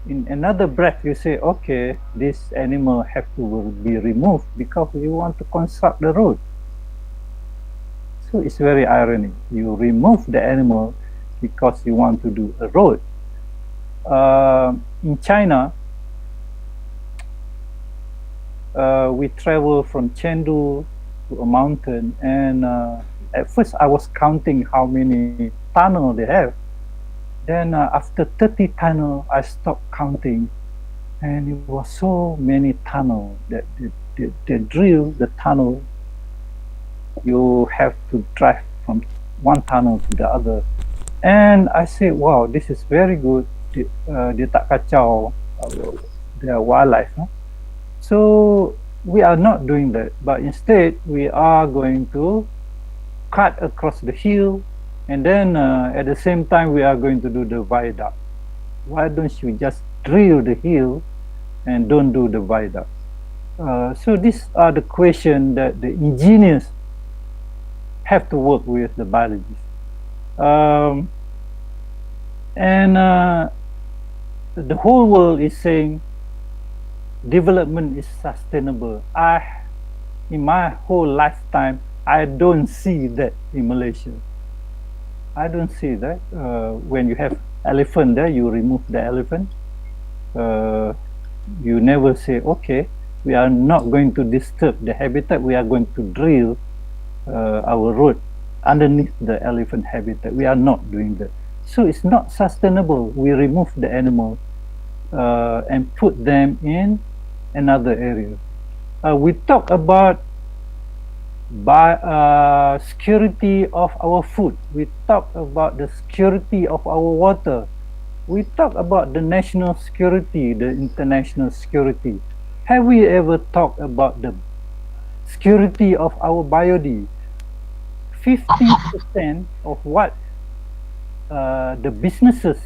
in another breath you say, okay, this animal have to be removed because you want to construct the road. So it's very ironic. You remove the animal because you want to do a road. In China, we travel from Chengdu to a mountain, and at first I was counting how many tunnels they have. Then after 30 tunnels, I stopped counting, and it was so many tunnels that they drill the tunnel. You have to drive from one tunnel to the other. And I said, wow, this is very good. Dia tak kacau their wildlife. So we are not doing that, but instead we are going to cut across the hill, and then at the same time we are going to do the viaduct. Why don't you just drill the hill and don't do the viaduct? So these are the questions that the engineers have to work with the biologists. The whole world is saying development is sustainable. In my whole lifetime, I don't see that in Malaysia. I don't see that. When you have elephant there, you remove the elephant. You never say, okay, we are not going to disturb the habitat. We are going to drill our road underneath the elephant habitat. We are not doing that. So it's not sustainable. We remove the animal and put them in another area. We talk about security of our food. We talk about the security of our water. We talk about the national security, the international security. Have we ever talked about the security of our biodiversity? 50% of what the businesses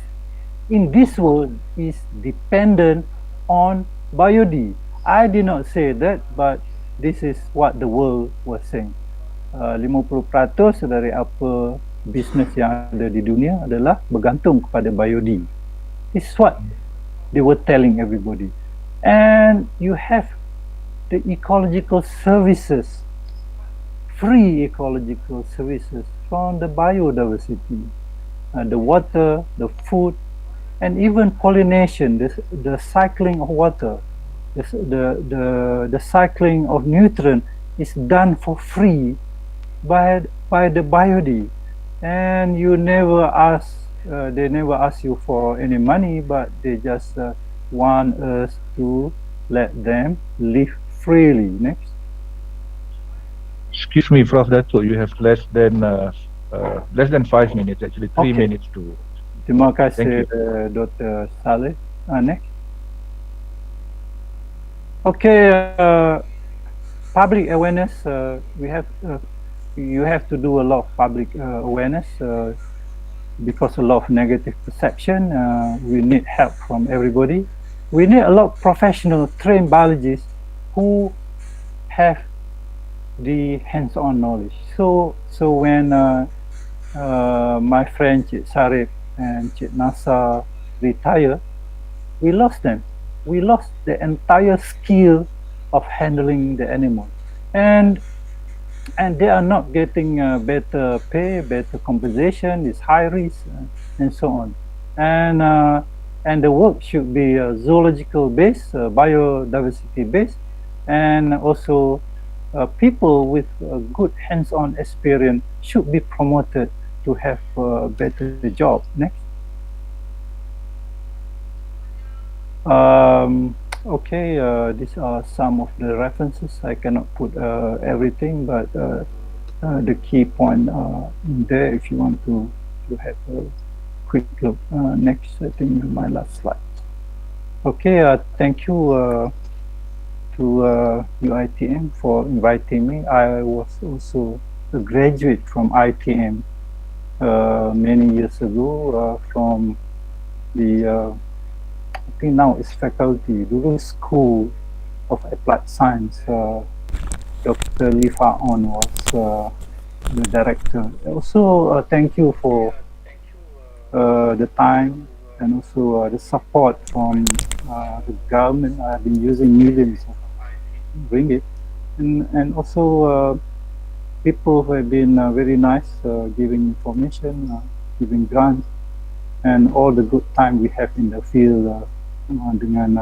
in this world is dependent on biodiversity. I did not say that, but this is what the world was saying. 50% dari apa bisnes yang ada di dunia adalah bergantung kepada biodiversity. This is what they were telling everybody. And you have the ecological services, free ecological services from the biodiversity, the water, the food, and even pollination, the cycling of water, the cycling of nutrient is done for free by the biodiversity. And you never ask, they never ask you for any money, but they just want us to let them live freely. Next. Excuse me, Prof. Dato, you have less than 5 minutes, actually 3 minutes to. Terima kasih, Dr. Saleh. Next. Okay, public awareness. You have to do a lot of public awareness because a lot of negative perception. We need help from everybody. We need a lot of professional trained biologists who have the hands-on knowledge. So when my friend Cik Sarif and Cik Nasa retire, we lost them. We lost the entire skill of handling the animal, and they are not getting better pay, better compensation. It's high risk, and so on. And the work should be zoological based, biodiversity based, and also people with good hands-on experience should be promoted to have a better job. Next. Okay, these are some of the references. I cannot put everything, but the key point in there if you want to have a quick look. Next, I think my last slide. Okay, thank you to UITM for inviting me. I was also a graduate from ITM many years ago from the I think now it's faculty, dulu School of Applied Science. Dr. Lee Fa-on was the director. Also, thank you for the time and also the support from the government. I've been using millions of ringgit, and also people who have been very nice, giving information, giving grants, and all the good time we have in the field dengan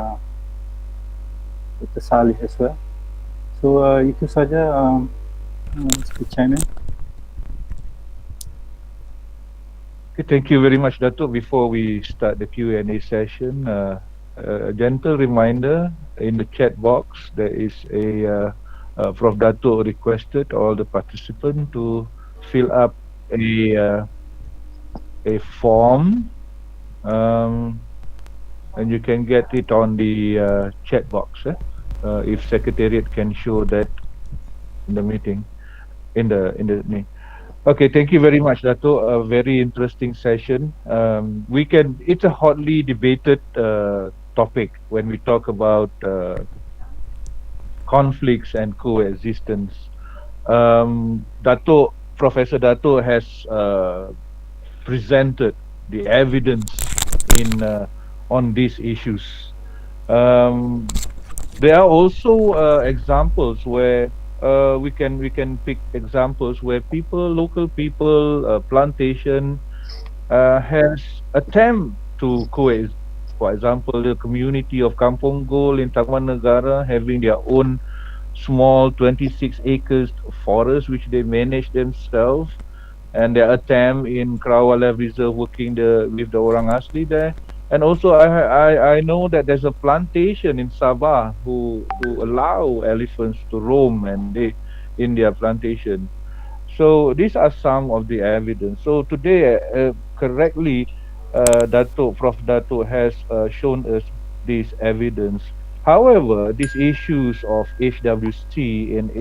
Dr. Salih as well. So itu saja, Mr. Chairman. Okay, thank you very much, Dato. Before we start the Q&A session, a gentle reminder, in the chat box there is a Prof. Dato requested all the participants to fill up a form, and you can get it on the chat box. If Secretariat can show that in the meeting, in the meeting. Okay, thank you very much, Dato. A very interesting session. It's a hotly debated topic when we talk about conflicts and coexistence. Dato, Professor Dato has presented the evidence on these issues. There are also examples where we can pick examples where local people, plantation has attempt to coexist. For example, the community of Kampung Gol in Tamanegara having their own small 26 acres forest which they manage themselves, and their attempt in Krawala Reserve working with the orang asli there. And also I know that there's a plantation in Sabah who allow elephants to roam and they in their plantation. So these are some of the evidence. So today, correctly, Prof. Dato has shown us this evidence. However, these issues of HWC and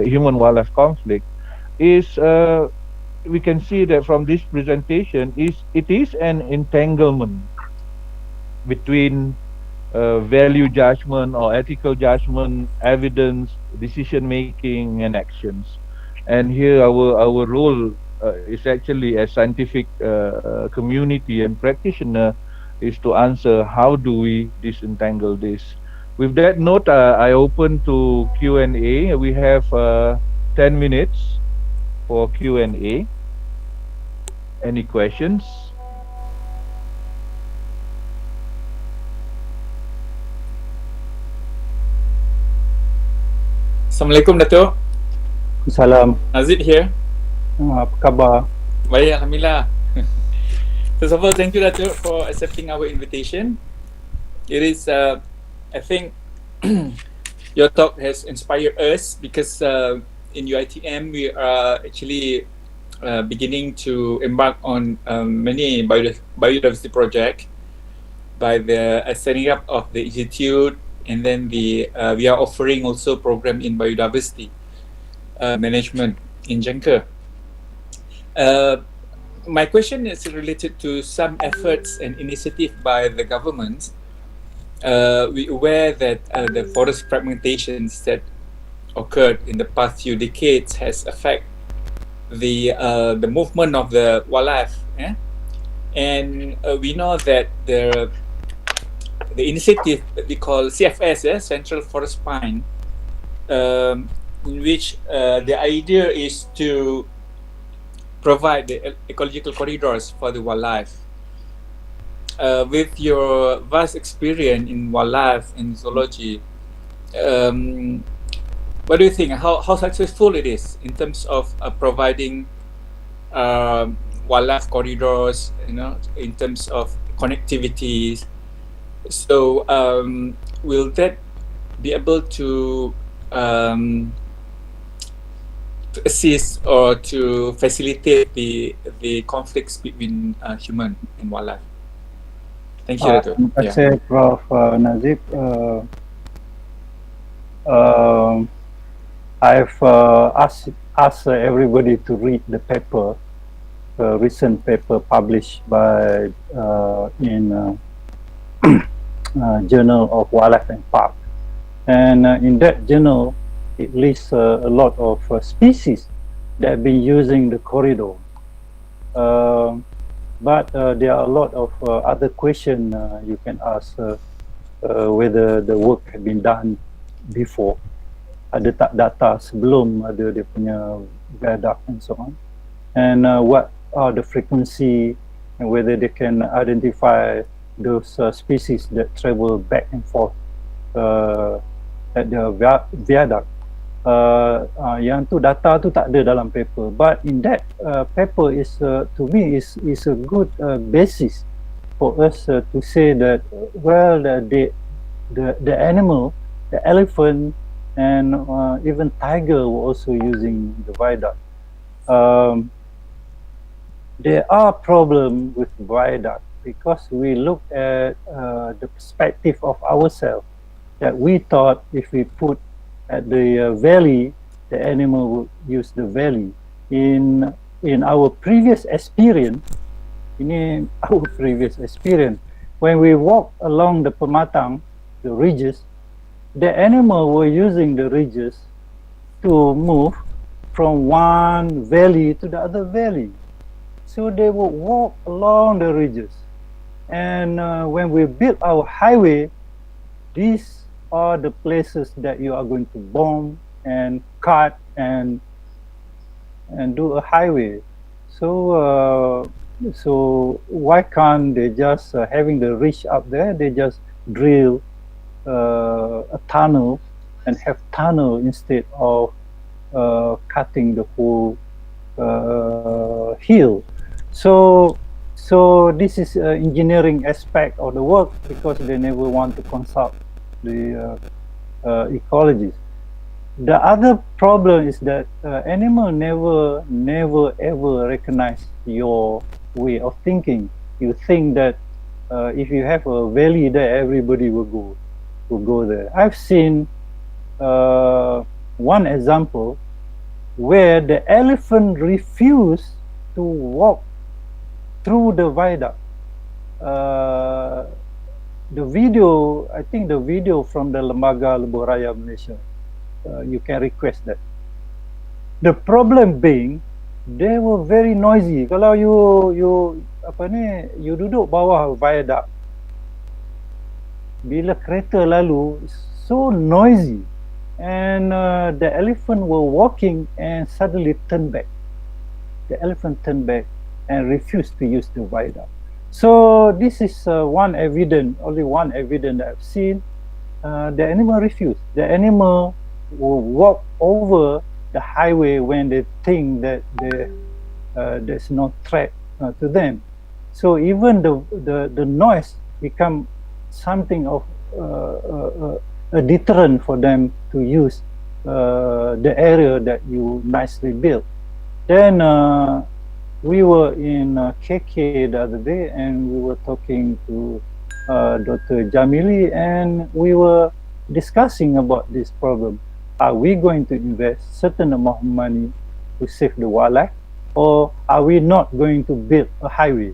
human-wildlife conflict is we can see that from this presentation is it is an entanglement between value judgment or ethical judgment, evidence, decision making, and actions. And here, our role is actually as scientific community and practitioner is to answer how do we disentangle this. With that note, I open to Q&A. We have 10 minutes for Q&A. Any questions? Assalamualaikum Dato. Salam. Nazid here. Apa khabar? Baik, Alhamdulillah. First of all, thank you Dato for accepting our invitation. It is, I think, your talk has inspired us because in UiTM we are actually beginning to embark on many biodiversity projects by the setting up of the institute, and then we are offering also program in biodiversity management in Jangka. My question is related to some efforts and initiative by the government. We aware that the forest fragmentations that occurred in the past few decades has affected the movement of the wildlife, and we know that the initiative that we call CFS, Central Forest Pine, in which the idea is to provide the ecological corridors for the wildlife. With your vast experience in wildlife and zoology, what do you think? How successful it is in terms of providing wildlife corridors? In terms of connectivity. So, will that be able to assist or to facilitate the conflicts between human and wildlife? Thank you, Dato. Terima kasih, Prof. Nazib. I've asked everybody to read the paper, recent paper published by in Journal of Wildlife and Park, and in that journal it lists a lot of species that have been using the corridor, but there are a lot of other questions you can ask, whether the work had been done before, ada tak data sebelum ada dia punya viaduct and so on, and what are the frequency and whether they can identify those species that travel back and forth at the viaduct. Yang tu data tu tak ada dalam paper, but in that paper is to me is a good basis for us to say that well the animal, the elephant and even tiger were also using the viaduct. There are problems with viaduct because we look at the perspective of ourselves, that we thought if we put at the valley, the animal would use the valley. In our previous experience, when we walk along the pematang, the ridges, the animal were using the ridges to move from one valley to the other valley. So they would walk along the ridges. And when we build our highway, these are the places that you are going to bomb and cut and do a highway. So so why can't they just having the ridge up there, they just drill a tunnel and have tunnel instead of cutting the whole hill. So this is engineering aspect of the work, because they never want to consult the ecologists. The other problem is that animal never ever recognize your way of thinking. You think that if you have a valley there, everybody will go there. I've seen one example where the elephant refused to walk through the viaduct. The video, I think the video from the Lembaga Lebuh Raya Malaysia, you can request that. The problem being, they were very noisy. Kalau you duduk bawah viaduct, bila kereta lalu, so noisy, and the elephant were walking and suddenly turned back. The elephant turned back and refused to use the viaduct. So this is only one evidence that I've seen. The animal refused. The animal will walk over the highway when they think that there's no threat to them. So even the noise become something of a deterrent for them to use the area that you nicely built. Then we were in KK the other day, and we were talking to Dr. Jamili, and we were discussing about this problem. Are we going to invest certain amount of money to save the wildlife, or are we not going to build a highway?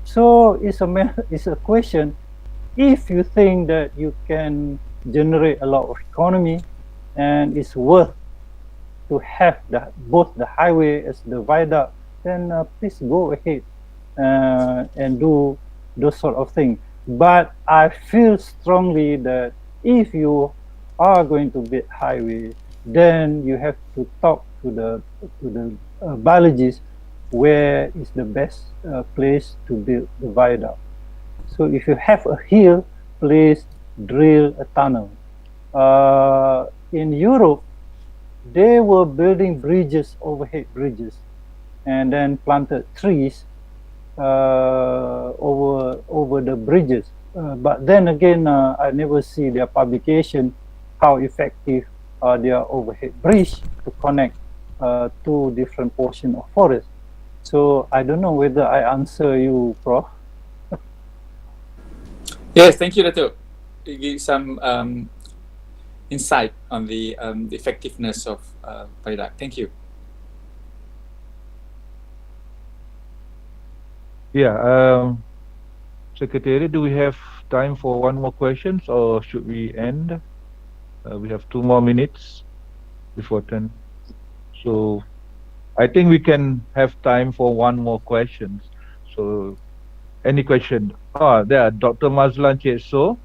So it's a question. If you think that you can generate a lot of economy and it's worth to have both the highway as the viaduct, then please go ahead and do those sort of things. But I feel strongly that if you are going to build highway, then you have to talk to the biologists where is the best place to build the viaduct. So if you have a hill, please drill a tunnel. In Europe, they were building bridges, overhead bridges, and then planted trees over the bridges. But then again, I never see their publication how effective are their overhead bridge to connect two different portions of forest. So I don't know whether I answer you, Prof. Yes, thank you, Dato. You give some insight on the effectiveness of viaduct. Thank you. Yeah, Secretary, do we have time for one more question, or should we end? We have 2 more minutes before 10. So I think we can have time for one more question. So any question? There, Dr. Mazlan Chetso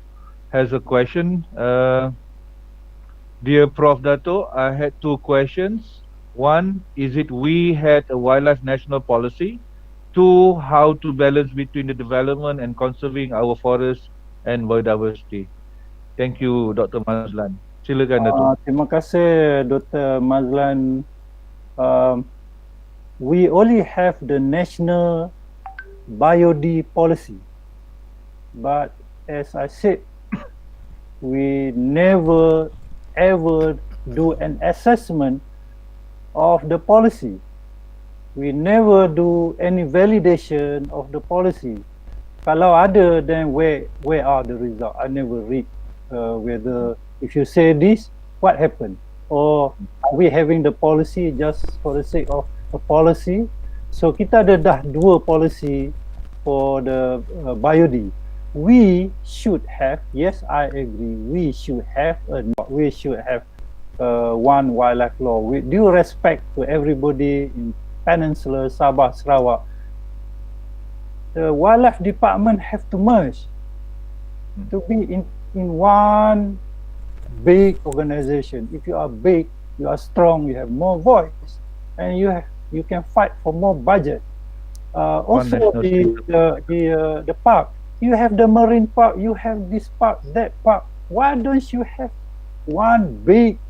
has a question. Dear Prof. Dato, I had 2 questions. One, is it we had a wildlife national policy? 2, how to balance between the development and conserving our forests and biodiversity? Thank you, Dr. Mazlan. Silakan, Dato. Terima kasih, Dr. Mazlan. We only have the national biodiversity policy, but as I said, we never ever do an assessment of the policy. We never do any validation of the policy. Kalau ada, then where are the results? I never read whether if you say this, what happened? Or are we having the policy just for the sake of a policy? So kita ada dah 2 policy for the biodiversity. We should have, yes, I agree, we should have one wildlife law with due respect to everybody in Peninsula, Sabah, Sarawak. The wildlife department have to merge to be in one big organization. If you are big, you are strong, you have more voice, and you can fight for more budget. Also the park, you have the marine park, you have this park, that park. Why don't you have one big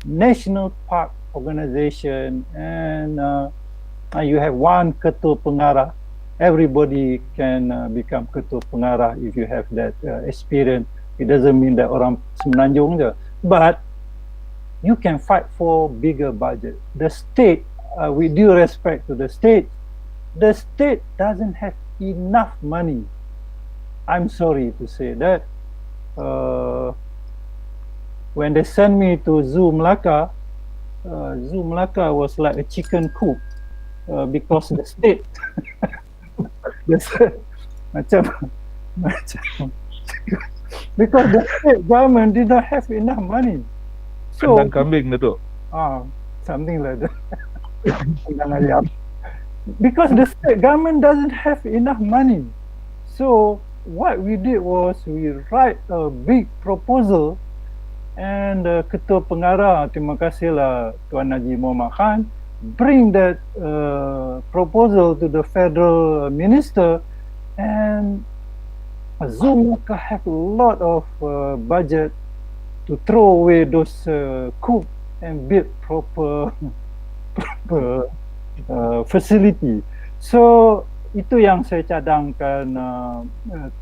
national park organization, and you have one ketua pengarah? Everybody can become ketua pengarah if you have that experience. It doesn't mean that orang semenanjung je, but you can fight for bigger budget. The state, with due respect to the state doesn't have enough money. I'm sorry to say that. When they sent me to Zoo Melaka was like a chicken coop. because the state, the state macam because the state government did not have enough money. So Kandang kambing, Dato. something like that. Kandang ayam. Because the state government doesn't have enough money. So what we did was we write a big proposal, and Ketua Pengarah, terima kasihlah Tuan Najib Muhammad Khan, bring that proposal to the federal minister, and Zoom have a lot of budget to throw away those cook and build proper facility. So itu yang saya cadangkan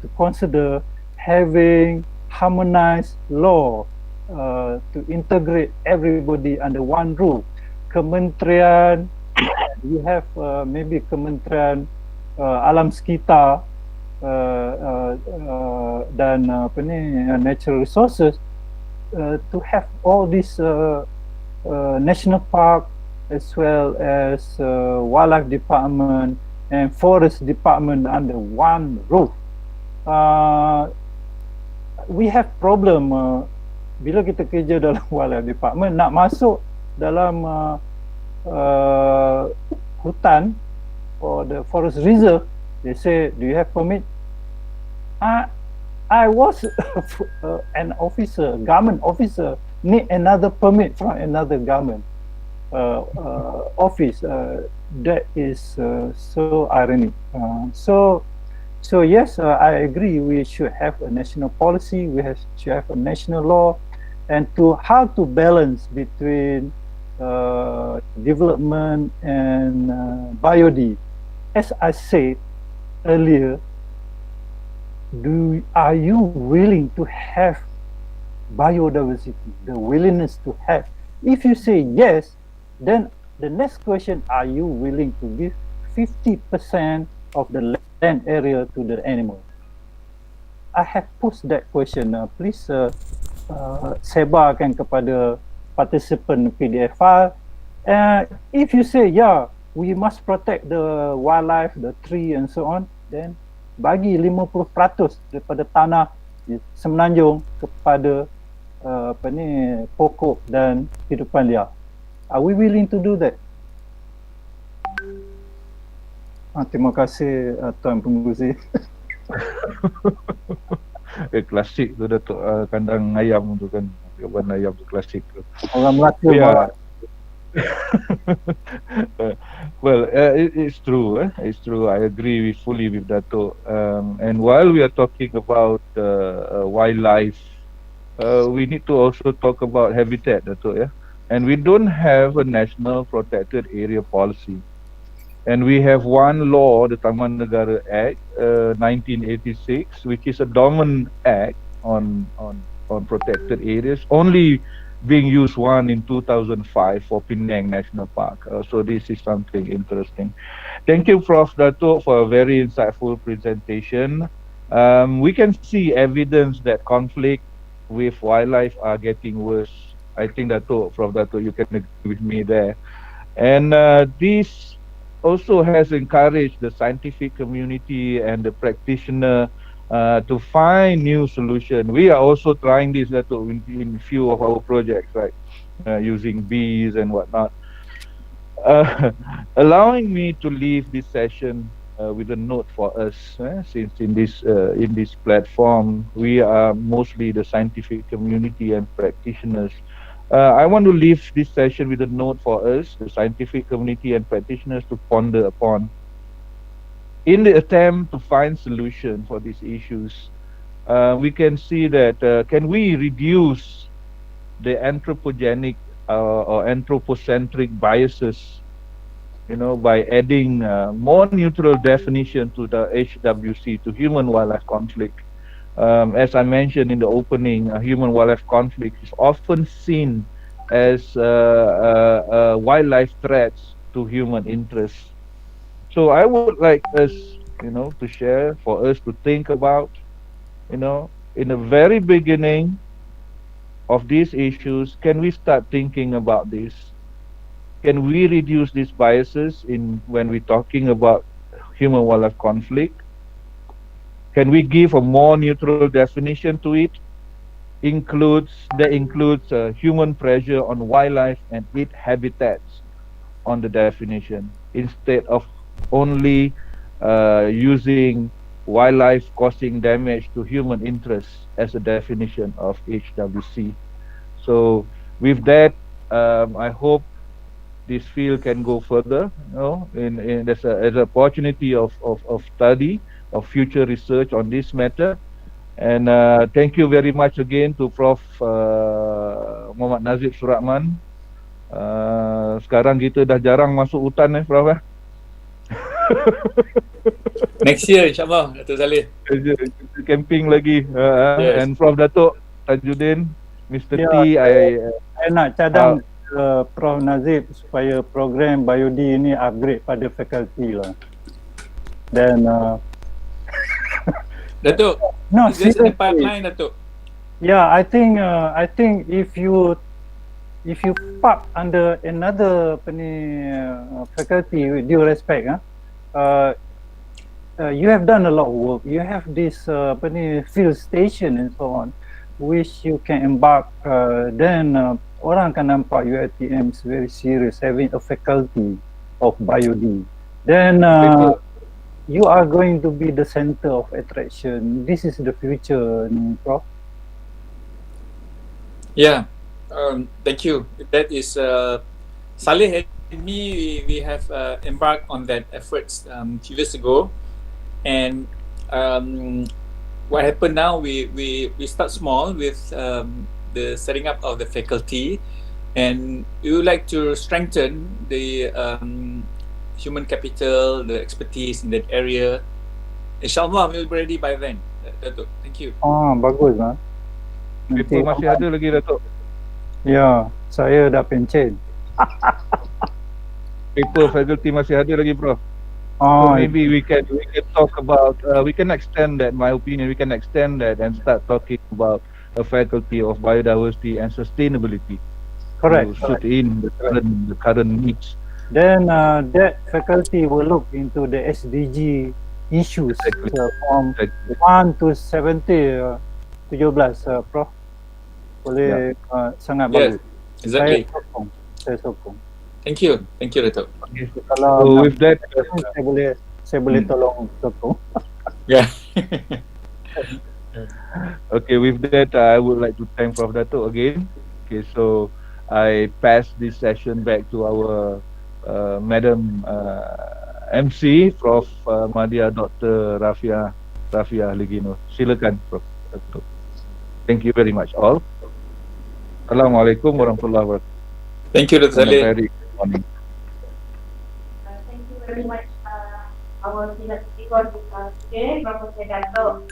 to consider having harmonized law to integrate everybody under one roof. Kementerian, we have maybe Kementerian Alam Sekitar dan natural resources to have all these national park as well as wildlife department and forest department under one roof. We have problem bila kita kerja dalam wildlife department, nak masuk dalam hutan or the forest reserve, they say, do you have permit? I was an officer, government officer, need another permit from another government office. That is so ironic. So yes, I agree. We should have a national policy. We should have a national law, and how to balance between development and biodiversity. As I said earlier, are you willing to have biodiversity? The willingness to have. If you say yes, then the next question: are you willing to give 50% of the land area to the animal? I have posed that question. Please sebarkan kepada participant PDF file. If you say, yeah, we must protect the wildlife, the tree and so on, then bagi 50% daripada tanah di Semenanjung kepada pokok dan hidupan liar. Are we willing to do that? Terima kasih Tuan Pengerusi. Klasik tu Dato', kandang ayam tu kan, kawan ayam tu klasik tu. Orang Melaka Yeah. Well, it's true. It's true. I agree fully with Dato'. And while we are talking about wildlife, we need to also talk about habitat, Dato'. Yeah, and we don't have a national protected area policy. And we have one law, the Taman Negara Act, 1986, which is a dormant act on protected areas, only being used one in 2005 for Penang National Park. So this is something interesting. Thank you, Prof. Dato', for a very insightful presentation. We can see evidence that conflict with wildlife are getting worse. I think Prof. Dato', you can agree with me there. And this also has encouraged the scientific community and the practitioner to find new solution. We are also trying this in few of our projects, right? Using bees and whatnot. Allowing me to leave this session with a note for us, since in this platform we are mostly the scientific community and practitioners. I want to leave this session with a note for us, the scientific community and practitioners, to ponder upon. In the attempt to find solution for these issues, we can see that can we reduce the anthropogenic or anthropocentric biases, by adding more neutral definition to the HWC, to human-wildlife conflict. As I mentioned in the opening, human-wildlife conflict is often seen as wildlife threats to human interests. So I would like us, to share, for us to think about, in the very beginning of these issues, can we start thinking about this? can we reduce these biases in when we're talking about human-wildlife conflict? Can we give a more neutral definition to it? Includes human pressure on wildlife and its habitats on the definition instead of only using wildlife causing damage to human interests as a definition of HWC. So with that, I hope this field can go further, in as an opportunity of study, of future research on this matter. And thank you very much again to Prof. Muhammad Nazib Suratman. Sekarang kita dah jarang masuk hutan Prof. Next year insyaAllah, Dato' Saleh. Camping lagi. Yes. And Prof. Dato' Tajuddin, Mr. Ya, T, saya nak cadang Prof Nazib supaya program Biodi ini upgrade pada faculty lah. Dan Dato', no, is this in the seriously. pipeline, Dato'? Yeah, I think if you park under another faculty, with due respect, you have done a lot of work. You have this field station and so on, which you can embark. Then orang akan nampak UiTM is very serious having a faculty of biod. Then you are going to be the center of attraction. This is the future, Prof. Yeah, thank you. That is Saleh and me. We have embarked on that efforts few years ago, and what happened now? We start small with the setting up of the faculty, and we would like to strengthen the human capital, the expertise in that area. Inshallah, we'll be ready by then. Dato', thank you. Bagus lah. paper masih ada lagi Dato'. Ya, saya dah pencen. Paper faculty masih ada lagi Prof. So maybe we can talk about we can extend that, my opinion, we can extend that and start talking about a faculty of biodiversity and sustainability. Correct. To suit in the current needs. Then that faculty will look into the SDG issues from 1 to 17, Prof. Boleh sangat bagus. Exactly. Saya sokong. Thank you, Dato'. Kalau So with that, saya boleh tolong sokong. Yeah. okay, with that, I would like to thank Prof. Dato' again. Okay, so I pass this session back to our Madam MC, Prof. Madya Dr. Rafia Legino. Silakan, Prof. Dato'. Thank you very much, all. Assalamualaikum warahmatullahi wabarakatuh. Thank you, Dato' Saleh. Very good morning. Thank you very much, our keynote speaker today, Professor Dato.